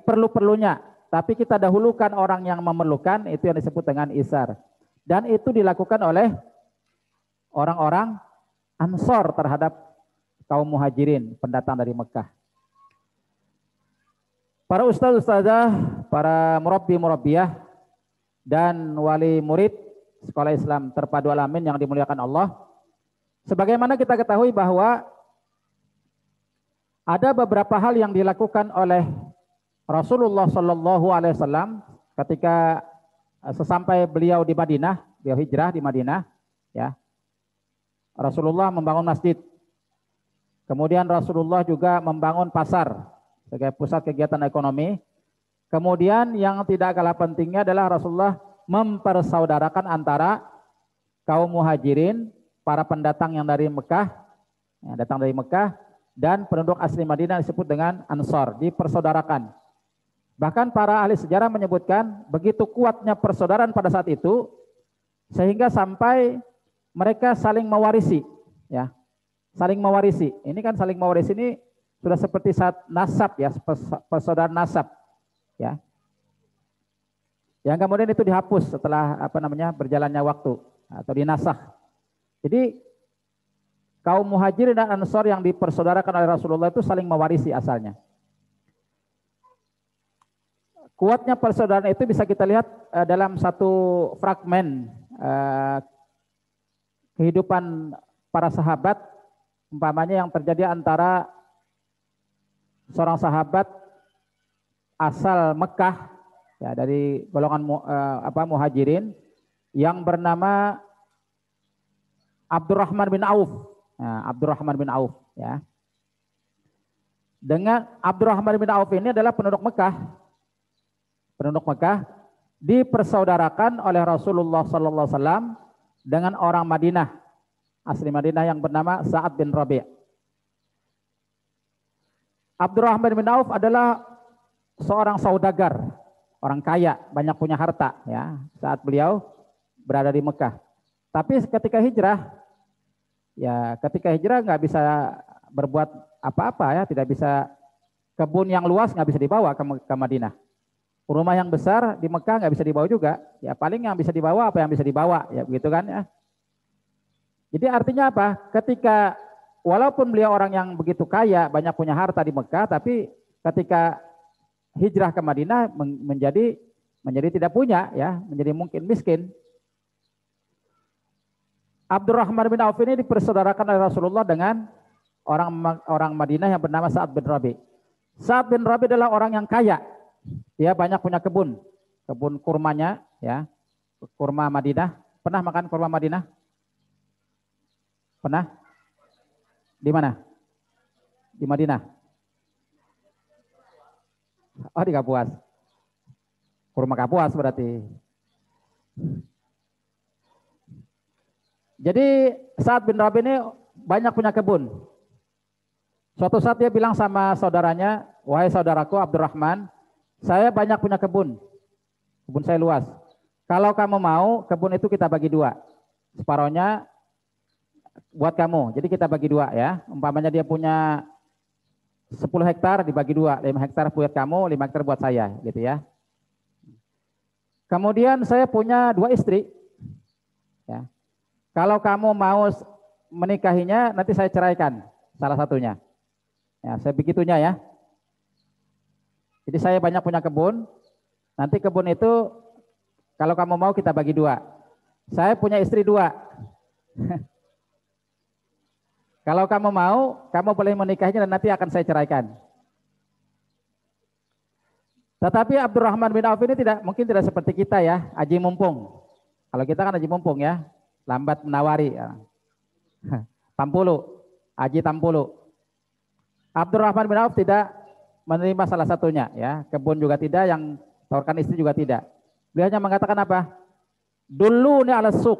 perlunya, tapi kita dahulukan orang yang memerlukan, itu yang disebut dengan isar. Dan itu dilakukan oleh orang-orang Ansor terhadap kaum muhajirin, pendatang dari Mekah. Para ustaz-ustazah, para murabbi-murabbiyah, dan wali murid Sekolah Islam Terpadu Alamin yang dimuliakan Allah. Sebagaimana kita ketahui bahwa ada beberapa hal yang dilakukan oleh Rasulullah Shallallahu Alaihi Wasallam ketika sesampai beliau di Madinah, beliau hijrah di Madinah, ya. Rasulullah membangun masjid. Kemudian Rasulullah juga membangun pasar sebagai pusat kegiatan ekonomi. Kemudian yang tidak kalah pentingnya adalah Rasulullah mempersaudarakan antara kaum muhajirin, para pendatang yang dari Mekah, yang datang dari Mekah, dan penduduk asli Madinah disebut dengan Ansor, dipersaudarakan. Bahkan para ahli sejarah menyebutkan begitu kuatnya persaudaraan pada saat itu, sehingga sampai mereka saling mewarisi, ya, saling mewarisi. Ini kan saling mewarisi ini sudah seperti saat nasab, ya, persaudaraan nasab, ya. Yang kemudian itu dihapus setelah berjalannya waktu atau dinasakh. Jadi kaum Muhajirin dan Ansor yang dipersaudarakan oleh Rasulullah itu saling mewarisi asalnya. Kuatnya persaudaraan itu bisa kita lihat dalam satu fragmen kehidupan para sahabat, umpamanya yang terjadi antara seorang sahabat asal Mekah ya, dari golongan Muhajirin yang bernama Abdurrahman bin Auf. Nah, Abdurrahman bin Auf ya. Dengan Abdurrahman bin Auf ini adalah penduduk Mekah. Penduduk Mekah dipersaudarakan oleh Rasulullah sallallahu alaihi wasallam dengan orang Madinah, asli Madinah yang bernama Sa'ad bin Rabi'. Abdurrahman bin Auf adalah seorang saudagar, orang kaya, banyak punya harta ya, saat beliau berada di Mekah. Tapi ketika hijrah nggak bisa berbuat apa-apa ya, tidak bisa, kebun yang luas nggak bisa dibawa ke Madinah. Rumah yang besar di Mekah nggak bisa dibawa juga. Ya paling yang bisa dibawa apa yang bisa dibawa, ya begitu kan ya. Jadi artinya apa? Ketika walaupun beliau orang yang begitu kaya, banyak punya harta di Mekah, tapi ketika hijrah ke Madinah menjadi tidak punya ya, menjadi mungkin miskin. Abdurrahman bin Auf ini dipersaudarakan oleh Rasulullah dengan orang Madinah yang bernama Sa'ad bin Rabi'. Sa'ad bin Rabi' adalah orang yang kaya. Dia banyak punya kebun kurmanya ya, kurma Madinah. Pernah makan kurma Madinah? Pernah? Di mana? Di Madinah. Oh, di Kapuas. Kurma Kapuas berarti. Jadi Sa'ad bin Rabi ini banyak punya kebun. Suatu saat dia bilang sama saudaranya, wahai saudaraku Abdurrahman, saya banyak punya kebun saya luas. Kalau kamu mau, kebun itu kita bagi dua. Separohnya buat kamu, jadi kita bagi dua ya. Umpamanya dia punya 10 hektar dibagi dua, 5 hektar buat kamu, 5 hektar buat saya, gitu ya. Kemudian saya punya 2 istri. Ya. Kalau kamu mau menikahinya, nanti saya ceraikan salah satunya. Ya, saya begitunya ya. Jadi saya banyak punya kebun, nanti kebun itu kalau kamu mau kita bagi dua. Saya punya istri 2. Kalau kamu mau, kamu boleh menikahinya dan nanti akan saya ceraikan. Tetapi Abdurrahman bin Auf ini mungkin tidak seperti kita ya, aji mumpung. Kalau kita kan aji mumpung ya, lambat menawari. Ya. Aji tampulu. Abdurrahman bin Auf tidak menerima salah satunya ya, kebun juga tidak, yang tawarkan istri juga tidak. Beliau hanya mengatakan apa? Dulu nih ala suq.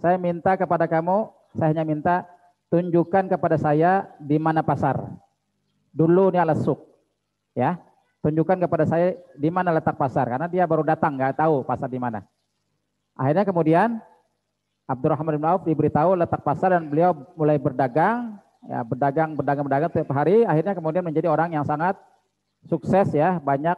Saya minta kepada kamu, saya hanya minta tunjukkan kepada saya di mana pasar. Dulu nih ala suq. Ya, tunjukkan kepada saya di mana letak pasar, karena dia baru datang nggak tahu pasar di mana. Akhirnya kemudian Abdurrahman bin Auf diberitahu letak pasar dan beliau mulai berdagang. Ya, berdagang tiap hari, akhirnya kemudian menjadi orang yang sangat sukses ya, banyak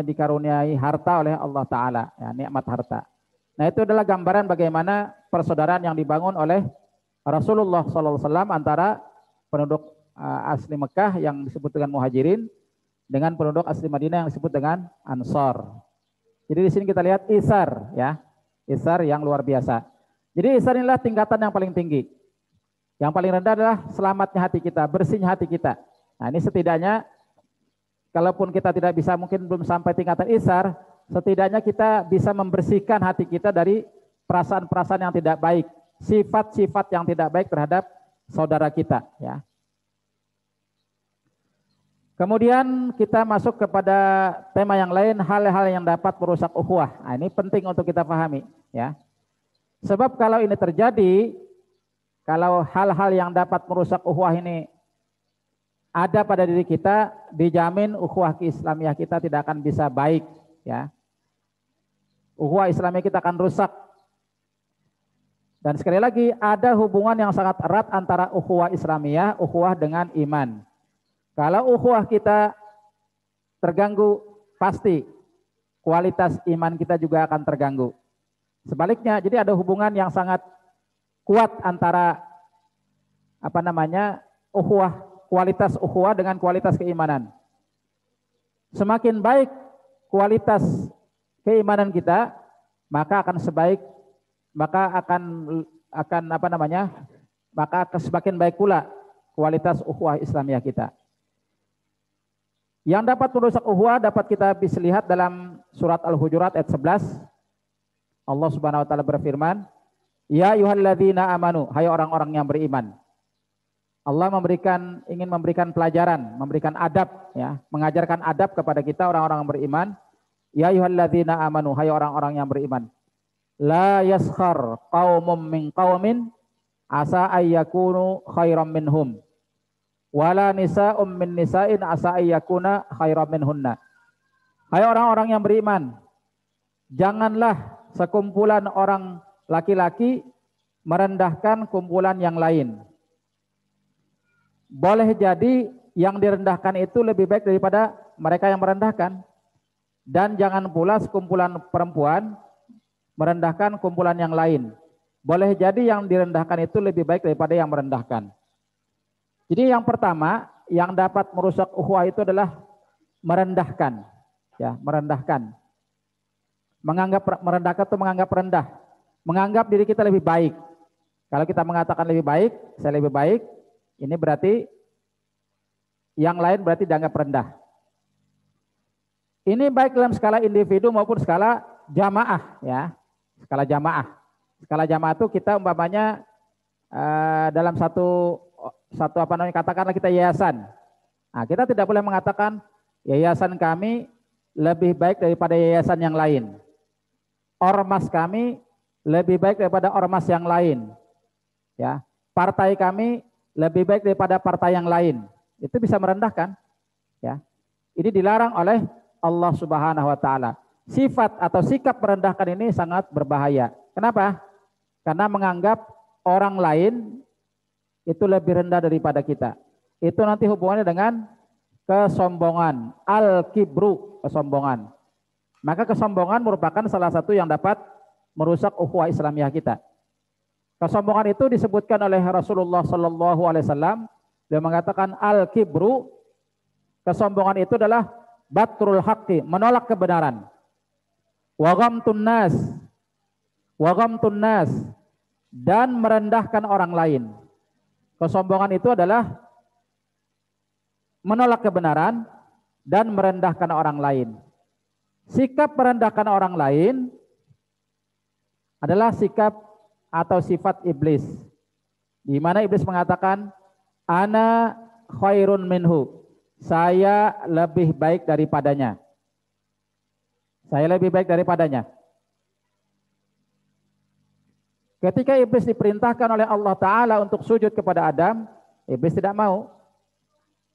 dikaruniai harta oleh Allah Ta'ala, ya, nikmat harta. Nah, itu adalah gambaran bagaimana persaudaraan yang dibangun oleh Rasulullah SAW antara penduduk asli Mekah yang disebut dengan Muhajirin dengan penduduk asli Madinah yang disebut dengan Ansor. Jadi di sini kita lihat isar ya, isar yang luar biasa. Jadi isar inilah tingkatan yang paling tinggi. Yang paling rendah adalah selamatnya hati kita, bersihnya hati kita. Nah, ini setidaknya kalaupun kita tidak bisa, mungkin belum sampai tingkatan isar, setidaknya kita bisa membersihkan hati kita dari perasaan-perasaan yang tidak baik, sifat-sifat yang tidak baik terhadap saudara kita ya. Kemudian kita masuk kepada tema yang lain, hal-hal yang dapat merusak ukhuwah. Nah, ini penting untuk kita pahami ya. Sebab kalau ini terjadi, kalau hal-hal yang dapat merusak ukhuwah ini ada pada diri kita, dijamin ukhuwah keislamiah kita tidak akan bisa baik ya. Ukhuwah Islamiyah kita akan rusak. Dan sekali lagi ada hubungan yang sangat erat antara ukhuwah Islamiyah, ukhuwah dengan iman. Kalau ukhuwah kita terganggu, pasti kualitas iman kita juga akan terganggu. Sebaliknya, jadi ada hubungan yang sangat kuat antara kualitas ukhuwah dengan kualitas keimanan. Semakin baik kualitas keimanan kita, maka akan semakin baik pula kualitas ukhuwah Islamiyah kita. Yang dapat merusak ukhuwah dapat kita bisa lihat dalam surat Al-Hujurat ayat 11. Allah Subhanahu wa taala berfirman, "Ya ayyuhalladzina amanu," hai orang-orang yang beriman. Allah ingin memberikan pelajaran, memberikan adab, ya, mengajarkan adab kepada kita orang-orang yang beriman. Ya ayyuhalladzina amanu, hai orang-orang yang beriman. La yaskhar qaumum min qaumin asa ayyakunu khairam minhum. Wala nisa'um min nisa'in asa ayyakuna khairam minhunna. Hai orang-orang yang beriman, janganlah sekumpulan orang laki-laki merendahkan kumpulan yang lain. Boleh jadi yang direndahkan itu lebih baik daripada mereka yang merendahkan. Dan jangan pula sekumpulan perempuan merendahkan kumpulan yang lain. Boleh jadi yang direndahkan itu lebih baik daripada yang merendahkan. Jadi yang pertama yang dapat merusak ukhuwah itu adalah merendahkan. Ya, merendahkan. Merendahkan itu menganggap rendah. Menganggap diri kita lebih baik. Kalau kita mengatakan lebih baik, saya lebih baik, ini berarti yang lain berarti dianggap rendah. Ini baik dalam skala individu maupun skala jamaah, ya. Skala jamaah. Skala jamaah itu kita umpamanya dalam katakanlah kita yayasan. Nah, kita tidak boleh mengatakan yayasan kami lebih baik daripada yayasan yang lain. Ormas kami lebih baik daripada ormas yang lain. Ya, partai kami lebih baik daripada partai yang lain. Itu bisa merendahkan. Ya. Ini dilarang oleh Allah Subhanahu wa taala. Sifat atau sikap merendahkan ini sangat berbahaya. Kenapa? Karena menganggap orang lain itu lebih rendah daripada kita. Itu nanti hubungannya dengan kesombongan, al-kibru, kesombongan. Maka kesombongan merupakan salah satu yang dapat merusak ukhuwah Islamiyah kita. Kesombongan itu disebutkan oleh Rasulullah Sallallahu Alaihi Wasallam. Dia mengatakan al-kibru, kesombongan itu adalah batrul haqqi, menolak kebenaran. Wa ghamtun nas, dan merendahkan orang lain. Kesombongan itu adalah menolak kebenaran dan merendahkan orang lain. Sikap merendahkan orang lain adalah sikap atau sifat iblis. Di mana iblis mengatakan, ana khairun minhu. Saya lebih baik daripadanya. Saya lebih baik daripadanya. Ketika iblis diperintahkan oleh Allah Ta'ala untuk sujud kepada Adam, iblis tidak mau.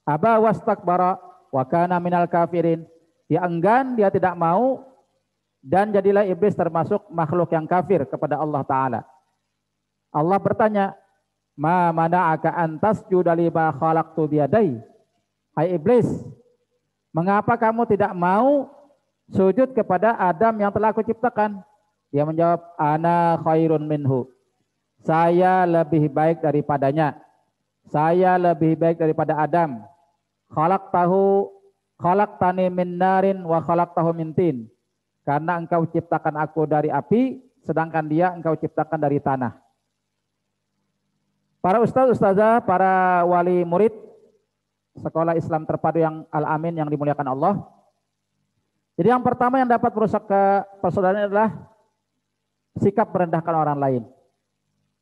Aba wastakbara wa kana minal kafirin. Dia enggan, dia tidak mau, dan jadilah iblis termasuk makhluk yang kafir kepada Allah Ta'ala. Allah bertanya, ma mana'aka antas judaliba khalaqtu biyadai. Hai iblis, mengapa kamu tidak mau sujud kepada Adam yang telah aku ciptakan? Dia menjawab, ana khairun minhu. Saya lebih baik daripadanya. Saya lebih baik daripada Adam. Khalaqtani min narin wa khalaqtahu min tin. Karena engkau ciptakan aku dari api, sedangkan dia engkau ciptakan dari tanah. Para ustaz-ustazah, para wali murid Sekolah Islam Terpadu yang Al-Amin yang dimuliakan Allah. Jadi yang pertama yang dapat merusak persaudaraan adalah sikap merendahkan orang lain.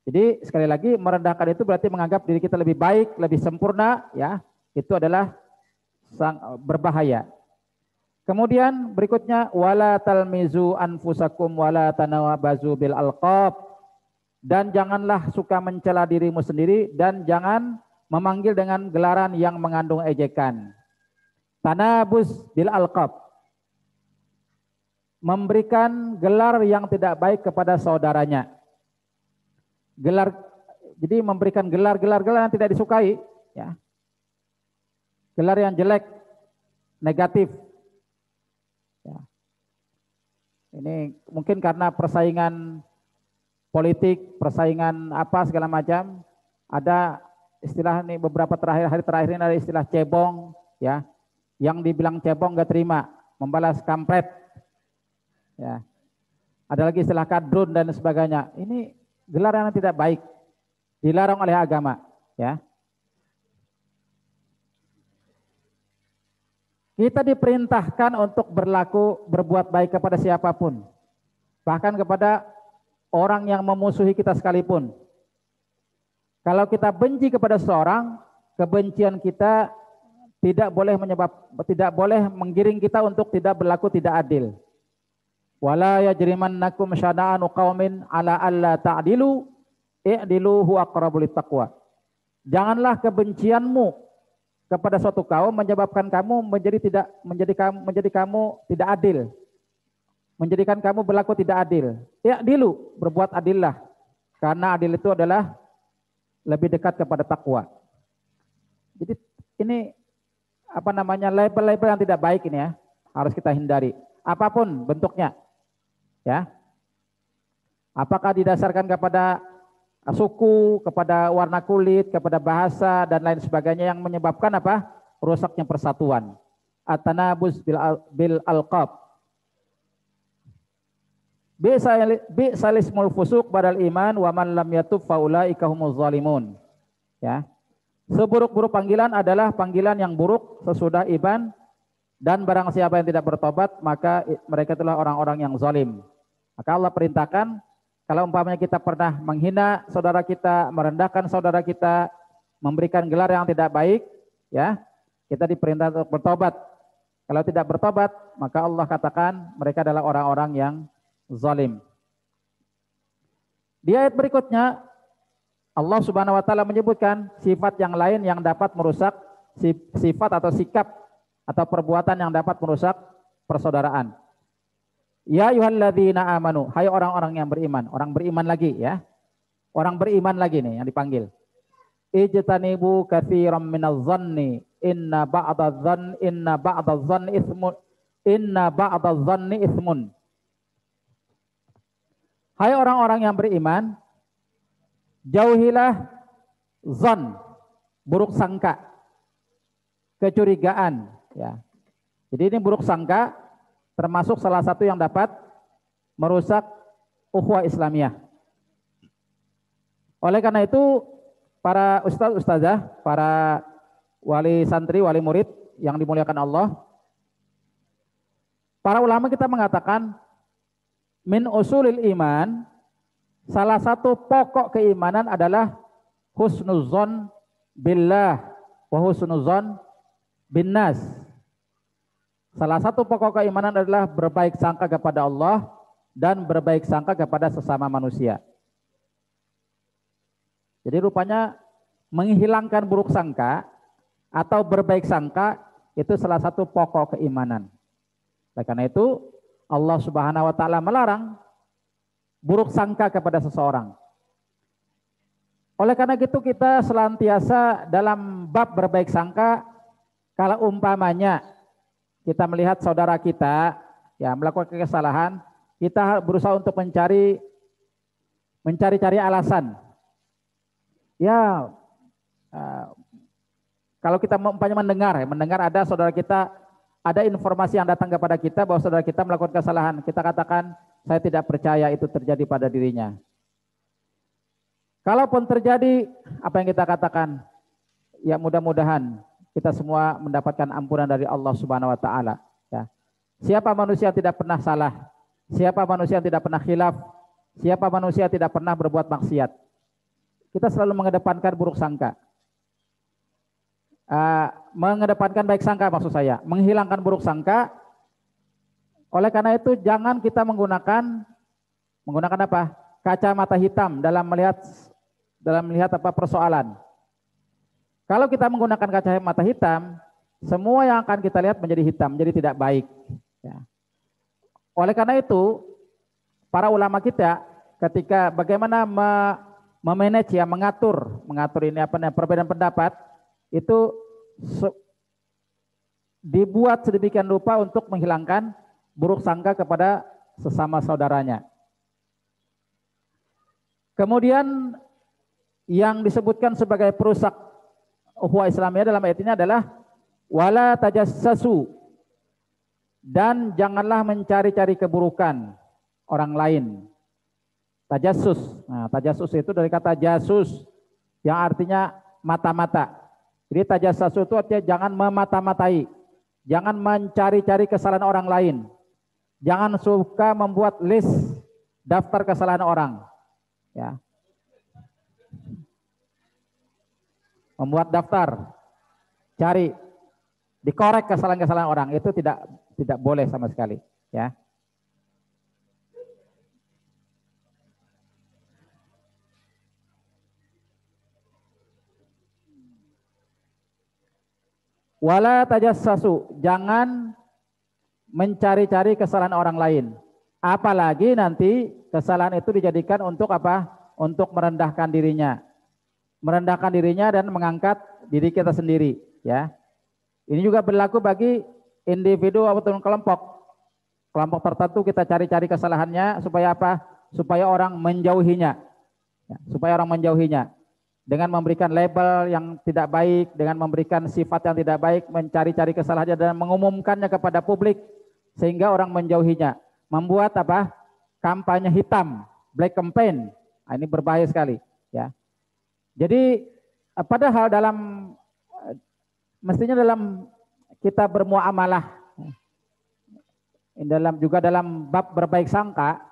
Jadi sekali lagi merendahkan itu berarti menganggap diri kita lebih baik, lebih sempurna, ya. Itu adalah berbahaya. Kemudian berikutnya wala talmizu anfusakum wala tanawabazu bil alqab. Dan janganlah suka mencela dirimu sendiri dan jangan memanggil dengan gelaran yang mengandung ejekan. Tanabuz bil alqab. Memberikan gelar yang tidak baik kepada saudaranya. Jadi memberikan gelar yang tidak disukai, ya. Gelar yang jelek, negatif. Ya. Ini mungkin karena persaingan politik, persaingan apa segala macam. Ada istilah nih beberapa hari terakhir ini ada istilah cebong, ya. Yang dibilang cebong nggak terima, membalas kampret, ya. Ada lagi istilah kadrun dan sebagainya. Ini gelar yang tidak baik, dilarang oleh agama, ya. Kita diperintahkan untuk berbuat baik kepada siapapun. Bahkan kepada orang yang memusuhi kita sekalipun. Kalau kita benci kepada seseorang, kebencian kita tidak boleh menggiring kita untuk tidak berlaku tidak adil. Wala yajrimannakum syana'anu qaumin ala alla ta'dilu i'dilu huwa aqrabu littaqwa. Janganlah kebencianmu kepada suatu kaum menyebabkan kamu menjadi kamu tidak adil, menjadikan kamu berlaku tidak adil. Ya dilu, berbuat adillah, karena adil itu adalah lebih dekat kepada takwa. Jadi ini apa namanya label-label yang tidak baik ini ya, harus kita hindari. Apapun bentuknya, ya. Apakah didasarkan kepada suku, kepada warna kulit, kepada bahasa dan lain sebagainya yang menyebabkan apa? Rusaknya persatuan. At-tanabuz bil alqab. Bi'sal ismul fusuq badal iman wa man lam yatub faulaika humuz zalimun. Ya. Seburuk-buruk panggilan adalah panggilan yang buruk sesudah iman, dan barang siapa yang tidak bertobat maka mereka itulah orang-orang yang zalim. Maka Allah perintahkan, kalau umpamanya kita pernah menghina saudara kita, merendahkan saudara kita, memberikan gelar yang tidak baik, ya, kita diperintah untuk bertobat. Kalau tidak bertobat, maka Allah katakan mereka adalah orang-orang yang zalim. Di ayat berikutnya, Allah Subhanahu wa taala menyebutkan sifat yang lain yang dapat merusak, sifat atau sikap atau perbuatan yang dapat merusak persaudaraan. Ya ayyuhalladzina amanu, hai orang-orang yang beriman, orang beriman lagi ya. Orang beriman lagi nih yang dipanggil. Ijtanibu katsiran minadh-dhanni inna ba'dadh-dhanni itsmun. Hai orang-orang yang beriman, jauhilah zon, buruk sangka, kecurigaan ya. Jadi ini buruk sangka termasuk salah satu yang dapat merusak ukhuwah Islamiyah. Oleh karena itu, para ustaz-ustazah, para wali santri, wali murid yang dimuliakan Allah, para ulama kita mengatakan min usulil iman, salah satu pokok keimanan adalah husnuzon billah wa husnuzon bin nas. Salah satu pokok keimanan adalah berbaik sangka kepada Allah dan berbaik sangka kepada sesama manusia. Jadi rupanya menghilangkan buruk sangka atau berbaik sangka itu salah satu pokok keimanan. Oleh karena itu Allah Subhanahu wa taala melarang buruk sangka kepada seseorang. Oleh karena itu kita senantiasa dalam bab berbaik sangka, kalau umpamanya kita melihat saudara kita ya melakukan kesalahan, kita berusaha untuk mencari alasan. Ya, kalau kita umpamanya mendengar ada saudara kita, ada informasi yang datang kepada kita bahwa saudara kita melakukan kesalahan, kita katakan saya tidak percaya itu terjadi pada dirinya. Kalaupun terjadi, apa yang kita katakan? Ya mudah-mudahan kita semua mendapatkan ampunan dari Allah Subhanahu wa taala ya. Siapa manusia yang tidak pernah salah? Siapa manusia yang tidak pernah khilaf? Siapa manusia yang tidak pernah berbuat maksiat? Kita selalu mengedepankan buruk sangka. Mengedepankan baik sangka maksud saya, menghilangkan buruk sangka. Oleh karena itu jangan kita menggunakan apa? Kacamata hitam dalam melihat apa persoalan. Kalau kita menggunakan kacamata hitam, semua yang akan kita lihat menjadi hitam, menjadi tidak baik. Ya. Oleh karena itu, para ulama kita ketika bagaimana memanage ya, mengatur ini apa namanya perbedaan pendapat itu dibuat sedemikian rupa untuk menghilangkan buruk sangka kepada sesama saudaranya. Kemudian yang disebutkan sebagai perusak ukhuwah Islamiyah dalam ayat ini adalah wala tajassasu, dan janganlah mencari-cari keburukan orang lain. Tajassus. Nah, tajassus itu dari kata jasus yang artinya mata-mata. Jadi tajassus itu artinya jangan memata-matai, jangan mencari-cari kesalahan orang lain. Jangan suka membuat list daftar kesalahan orang. Ya. Membuat daftar, cari, dikorek kesalahan-kesalahan orang, itu tidak boleh sama sekali, ya. Wala tajassasu, jangan mencari-cari kesalahan orang lain. Apalagi nanti kesalahan itu dijadikan untuk apa? Untuk merendahkan dirinya. Merendahkan dirinya dan mengangkat diri kita sendiri, ya. Ini juga berlaku bagi individu ataupun kelompok. Kelompok tertentu kita cari-cari kesalahannya supaya apa? Supaya orang menjauhinya. Ya, supaya orang menjauhinya. Dengan memberikan label yang tidak baik, dengan memberikan sifat yang tidak baik, mencari-cari kesalahannya dan mengumumkannya kepada publik sehingga orang menjauhinya. Membuat apa? Kampanye hitam, black campaign. Nah, ini berbahaya sekali, ya. Jadi padahal mestinya dalam kita bermuamalah, juga dalam bab berbaik sangka,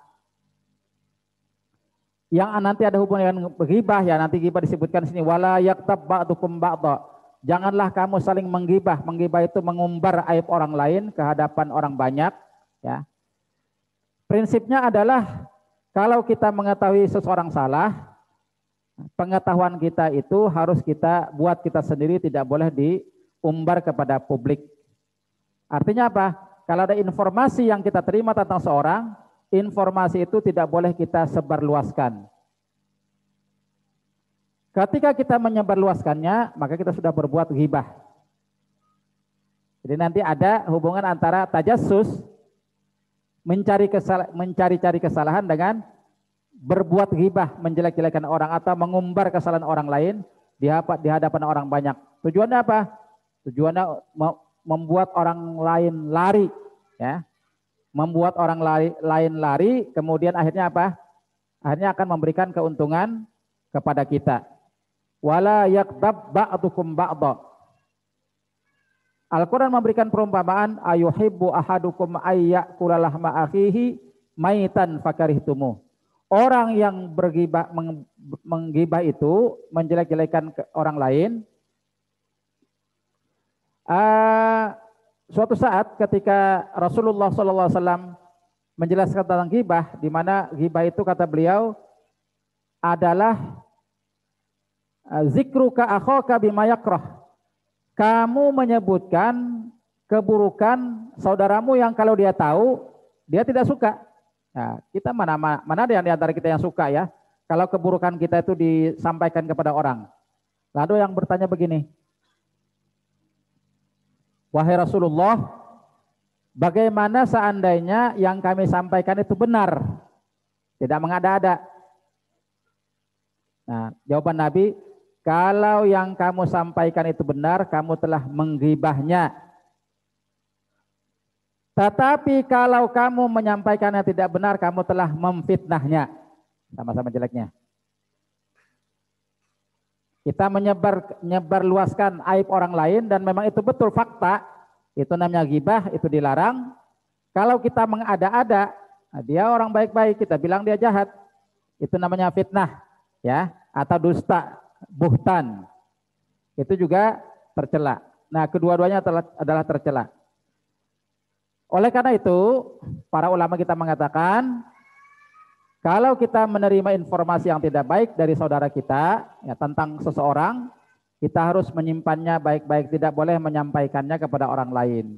yang nanti ada hubungan dengan ghibah, ya, nanti ghibah disebutkan di sini, wala yaktab ba'dukum ba'dha. Janganlah kamu saling menggibah. Menggibah itu mengumbar aib orang lain ke hadapan orang banyak, ya. Prinsipnya adalah kalau kita mengetahui seseorang salah, pengetahuan kita itu harus kita buat kita sendiri, tidak boleh diumbar kepada publik. Artinya apa? Kalau ada informasi yang kita terima tentang seorang, informasi itu tidak boleh kita sebarluaskan. Ketika kita menyebarluaskannya, maka kita sudah berbuat ghibah. Jadi nanti ada hubungan antara tajassus, mencari-cari kesalahan, dengan berbuat ghibah, menjelek-jelekan orang atau mengumbar kesalahan orang lain di hadapan orang banyak. Tujuannya apa? Tujuannya membuat orang lain lari, ya. Membuat orang lain lari, kemudian akhirnya apa? Akhirnya akan memberikan keuntungan kepada kita. Wala yakdab ba'dukum ba'dha. Al-Quran memberikan perumpamaan, ayuhibbu ahadukum ayyakula lahma akhihi maitan fakarihtumu. Orang yang bergibah, menggibah itu, menjelek-jelekan orang lain, suatu saat ketika Rasulullah SAW menjelaskan tentang ghibah, di mana ghibah itu kata beliau adalah zikruka akhaka bima yakrah. Kamu menyebutkan keburukan saudaramu yang kalau dia tahu dia tidak suka. Nah, kita mana ada yang di antara kita yang suka, ya, kalau keburukan kita itu disampaikan kepada orang. Lalu yang bertanya begini, wahai Rasulullah, bagaimana seandainya yang kami sampaikan itu benar, tidak mengada-ada? Nah, jawaban Nabi, kalau yang kamu sampaikan itu benar, kamu telah menggibahnya. Tetapi kalau kamu menyampaikannya tidak benar, kamu telah memfitnahnya. Sama-sama jeleknya. Kita menyebarluaskan aib orang lain dan memang itu betul fakta, itu namanya ghibah, itu dilarang. Kalau kita mengada-ada, dia orang baik-baik, kita bilang dia jahat, itu namanya fitnah, ya, atau dusta, buhtan. Itu juga tercela. Nah, kedua-duanya adalah tercela. Oleh karena itu, para ulama kita mengatakan, kalau kita menerima informasi yang tidak baik dari saudara kita, ya, tentang seseorang, kita harus menyimpannya baik-baik, tidak boleh menyampaikannya kepada orang lain.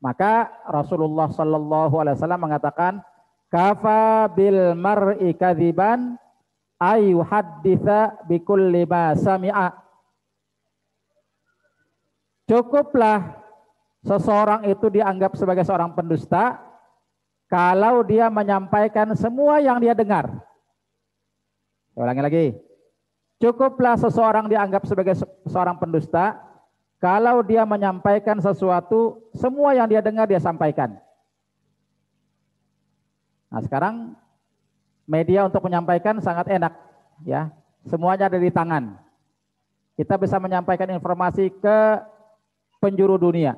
Maka Rasulullah SAW mengatakan, kafa bil mar'i kadziban ayuhadditsa bikulli ma sami'a. Cukuplah seseorang itu dianggap sebagai seorang pendusta kalau dia menyampaikan semua yang dia dengar. Saya ulangi lagi. Cukuplah seseorang dianggap sebagai seorang pendusta kalau dia menyampaikan sesuatu, semua yang dia dengar dia sampaikan. Nah, sekarang media untuk menyampaikan sangat enak, ya. Semuanya ada di tangan. Kita bisa menyampaikan informasi ke penjuru dunia,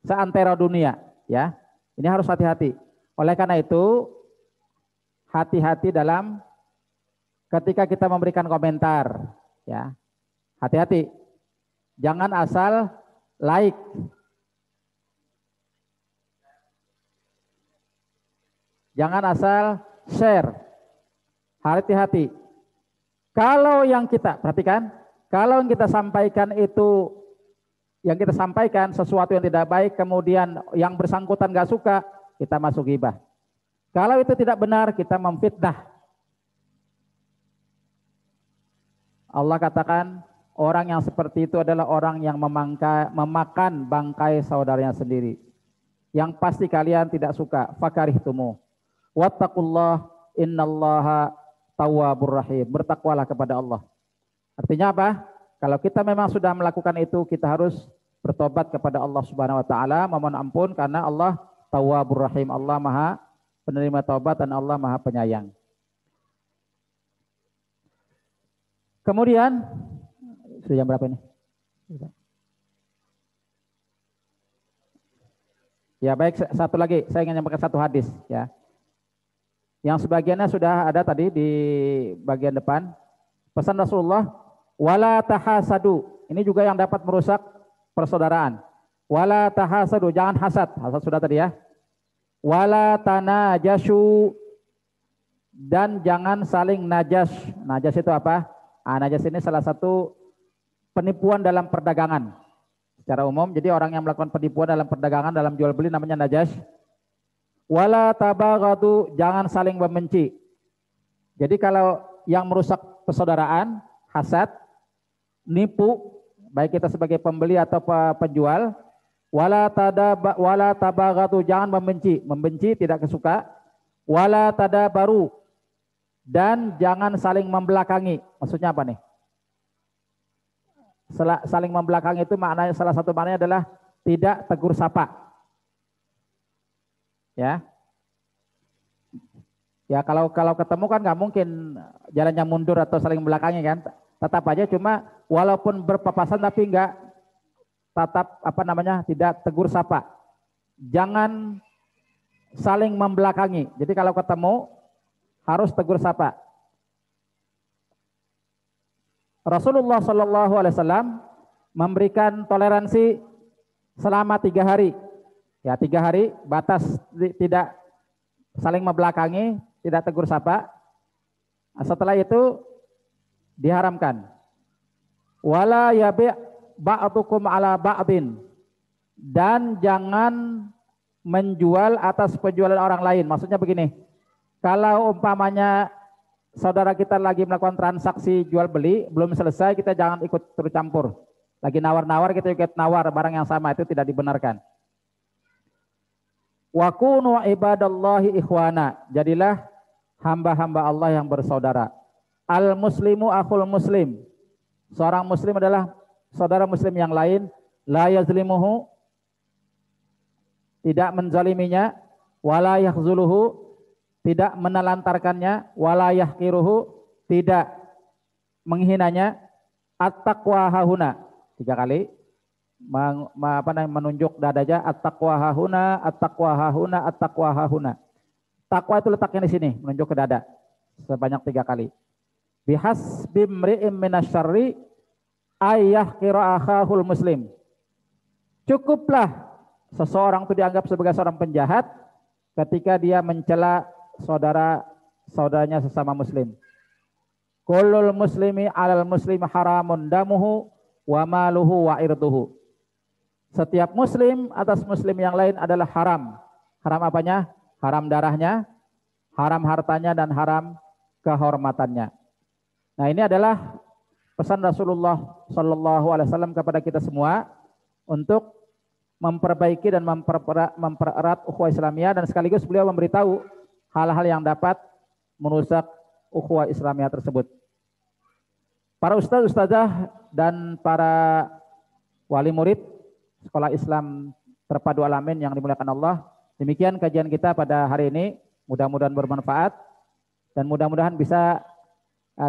seantero dunia, ya. Ini harus hati-hati. Oleh karena itu, hati-hati dalam ketika kita memberikan komentar, ya. Hati-hati. Jangan asal like. Jangan asal share. Hati-hati. Kalau yang kita, perhatikan, kalau yang kita sampaikan itu, yang kita sampaikan sesuatu yang tidak baik, kemudian yang bersangkutan gak suka, kita masuk ghibah. Kalau itu tidak benar, kita memfitnah. Allah katakan, orang yang seperti itu adalah orang yang memakan bangkai saudaranya sendiri. Yang pasti kalian tidak suka, fakarihtumu. Wattaqullah innallaha tawwabur rahim. Bertakwalah kepada Allah. Artinya apa? Kalau kita memang sudah melakukan itu, kita harus bertobat kepada Allah Subhanahu wa taala, memohon ampun karena Allah Tawwabur Rahim. Allah Maha penerima taubat dan Allah Maha penyayang. Kemudian sudah jam berapa ini? Ya baik, satu lagi saya ingin menyampaikan satu hadis, ya. Yang sebagiannya sudah ada tadi di bagian depan. Pesan Rasulullah, wala tahasadu. Ini juga yang dapat merusak persaudaraan. Wala tahasadu, jangan hasad. Hasad sudah tadi ya. Wala tanajashu, dan jangan saling najas. Najas itu apa? Najas ini salah satu penipuan dalam perdagangan. Secara umum, jadi orang yang melakukan penipuan dalam perdagangan, dalam jual beli namanya najas. Wala tabaghadu, jangan saling membenci. Jadi kalau yang merusak persaudaraan, hasad, nipu, baik kita sebagai pembeli atau penjual, wala tabaghadu, jangan membenci, membenci tidak kesuka, wala tadabaru, dan jangan saling membelakangi. Maksudnya apa nih? Saling membelakangi itu maknanya, salah satu maknanya adalah tidak tegur sapa. Ya, ya kalau ketemu kan nggak mungkin jalannya mundur atau saling membelakangi kan, tetap aja, cuma walaupun berpapasan tapi nggak tetap tidak tegur sapa. Jangan saling membelakangi. Jadi kalau ketemu harus tegur sapa. Rasulullah Shallallahu Alaihi Wasallam memberikan toleransi selama 3 hari. Ya, 3 hari batas tidak saling membelakangi, tidak tegur sapa. Setelah itu diharamkan. Wala yabi' ba'dukum ala ba'din, dan jangan menjual atas penjualan orang lain. Maksudnya begini, kalau umpamanya saudara kita lagi melakukan transaksi jual beli, belum selesai, kita jangan ikut turut campur. Lagi nawar-nawar, kita ikut nawar barang yang sama, itu tidak dibenarkan. Wa kunu ibadallahi ikhwana, jadilah hamba-hamba Allah yang bersaudara. Al muslimu akhul muslim, seorang muslim adalah saudara muslim yang lain. La yazlimuhu, tidak menzaliminya. Wala yakhzuluhu, tidak menelantarkannya. Wala yahqiruhu, tidak menghinanya. At-taqwa hahuna, 3 kali menunjuk dadanya. At-taqwa hahuna, at-taqwa hahuna, at-taqwa hahuna. Takwa itu letaknya di sini, menunjuk ke dada sebanyak 3 kali. Bihasbi mri'im minasyarri ayah kira akhahul muslim. Cukuplah seseorang itu dianggap sebagai seorang penjahat ketika dia mencela saudaranya sesama muslim. Kullul muslimi alal muslimi haramun damuhu wa maluhu wa irduhu. Setiap muslim atas muslim yang lain adalah haram. Haram apanya? Haram darahnya, haram hartanya, dan haram kehormatannya. Nah, ini adalah pesan Rasulullah Shallallahu Alaihi Wasallam kepada kita semua untuk memperbaiki dan mempererat ukhuwah Islamiyah, dan sekaligus beliau memberitahu hal-hal yang dapat merusak ukhuwah Islamiyah tersebut. Para ustaz-ustazah dan para wali murid Sekolah Islam Terpadu Alamin yang dimuliakan Allah, demikian kajian kita pada hari ini. Mudah-mudahan bermanfaat dan mudah-mudahan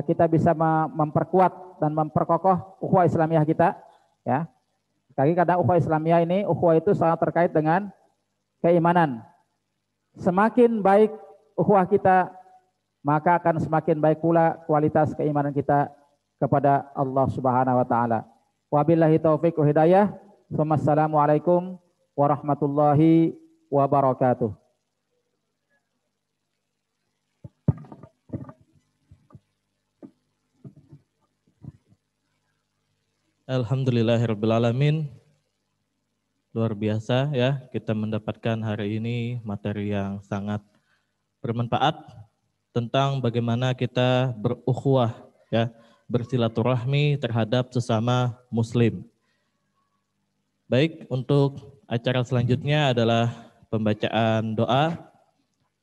kita bisa memperkuat dan memperkokoh ukhuwah Islamiyah kita, ya. Kadang ukhuwah Islamiyah ini, ukhuwah itu sangat terkait dengan keimanan. Semakin baik ukhuwah kita, maka akan semakin baik pula kualitas keimanan kita kepada Allah Subhanahu wa taala. Wabillahi taufiq wa hidayah. Wassalamualaikum warahmatullahi wabarakatuh. Alhamdulillahirabbil alamin. Luar biasa ya, kita mendapatkan hari ini materi yang sangat bermanfaat tentang bagaimana kita berukhuwah ya, bersilaturahmi terhadap sesama muslim. Baik, untuk acara selanjutnya adalah pembacaan doa.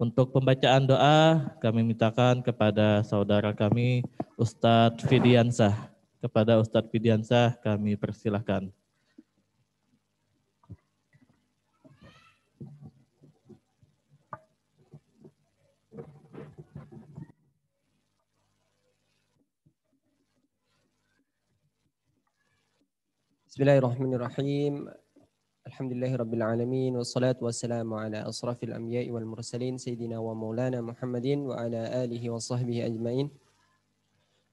Untuk pembacaan doa kami mintakan kepada saudara kami Ustadz Fidiansah. Kepada Ustadz Fidiansah kami persilahkan. Bismillahirrahmanirrahim. Alhamdulillahirabbil alamin wassalatu wassalamu ala asrafil anbiya'i wal mursalin sayyidina wa maulana Muhammadin wa ala alihi wa sahbihi ajmain.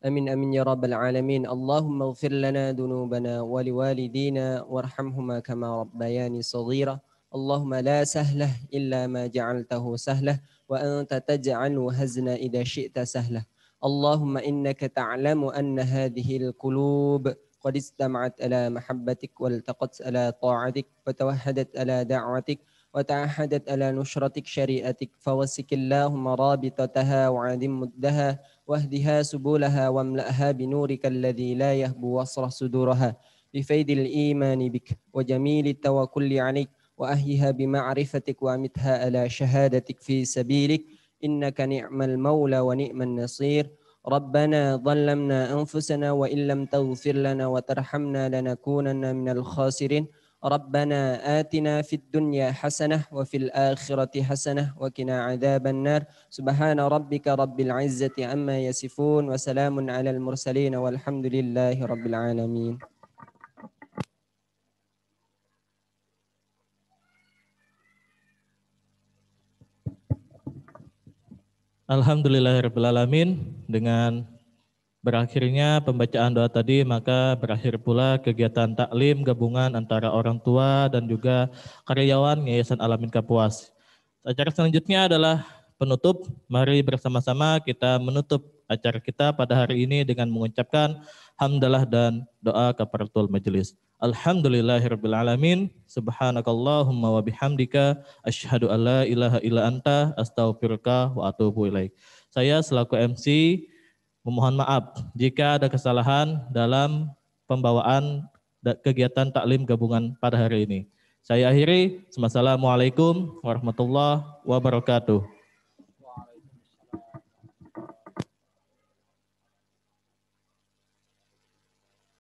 Amin amin ya rabbal alamin. Allahumma ighfir lana dunubana wa liwalidina warhamhuma kama rabbayani shaghira. Allahumma la sahlah illa ma ja'altahu sahlah wa anta taj'alu hazna idza syi'ta sahlah. Allahumma innaka ta'lamu anna hadhihi al-qulub قد استمعت على محبتك والتقت على طاعتك وتوحدت على دعوتك وتعهدت على نشرتك شريعتك فوسك اللهم رابطتها وعدم مدها واهدها سبولها واملأها بنورك الذي لا يهبو وصر صدورها بفيد الإيمان بك وجميل التوكل عليك وأهيها بمعرفتك وأمتها على شهادتك في سبيلك إنك نعم المولى ونعم النصير. ربنا ظلمنا أنفسنا وإن لم تغفر لنا وترحمنا لنكونن من الخاسرين. ربنا آتنا في الدنيا حسنة وفي الآخرة حسنة وقنا عذاب النار. سبحان ربك رب العزة عما يصفون وسلام على المرسلين والحمد لله رب العالمين. Alhamdulillahirabbil alamin. Dengan berakhirnya pembacaan doa tadi, maka berakhir pula kegiatan taklim gabungan antara orang tua dan juga karyawan Yayasan Al-Amin Kapuas. Acara selanjutnya adalah penutup. Mari bersama-sama kita menutup acara kita pada hari ini dengan mengucapkan hamdalah dan doa kafaratul majelis. Alhamdulillahirabbil alamin. Subhanakallahumma wa bihamdika asyhadu an la ilaha illa anta astaghfiruka wa atubu ilaik. Saya selaku MC memohon maaf jika ada kesalahan dalam pembawaan kegiatan taklim gabungan pada hari ini. Saya akhiri. Wassalamualaikum warahmatullahi wabarakatuh.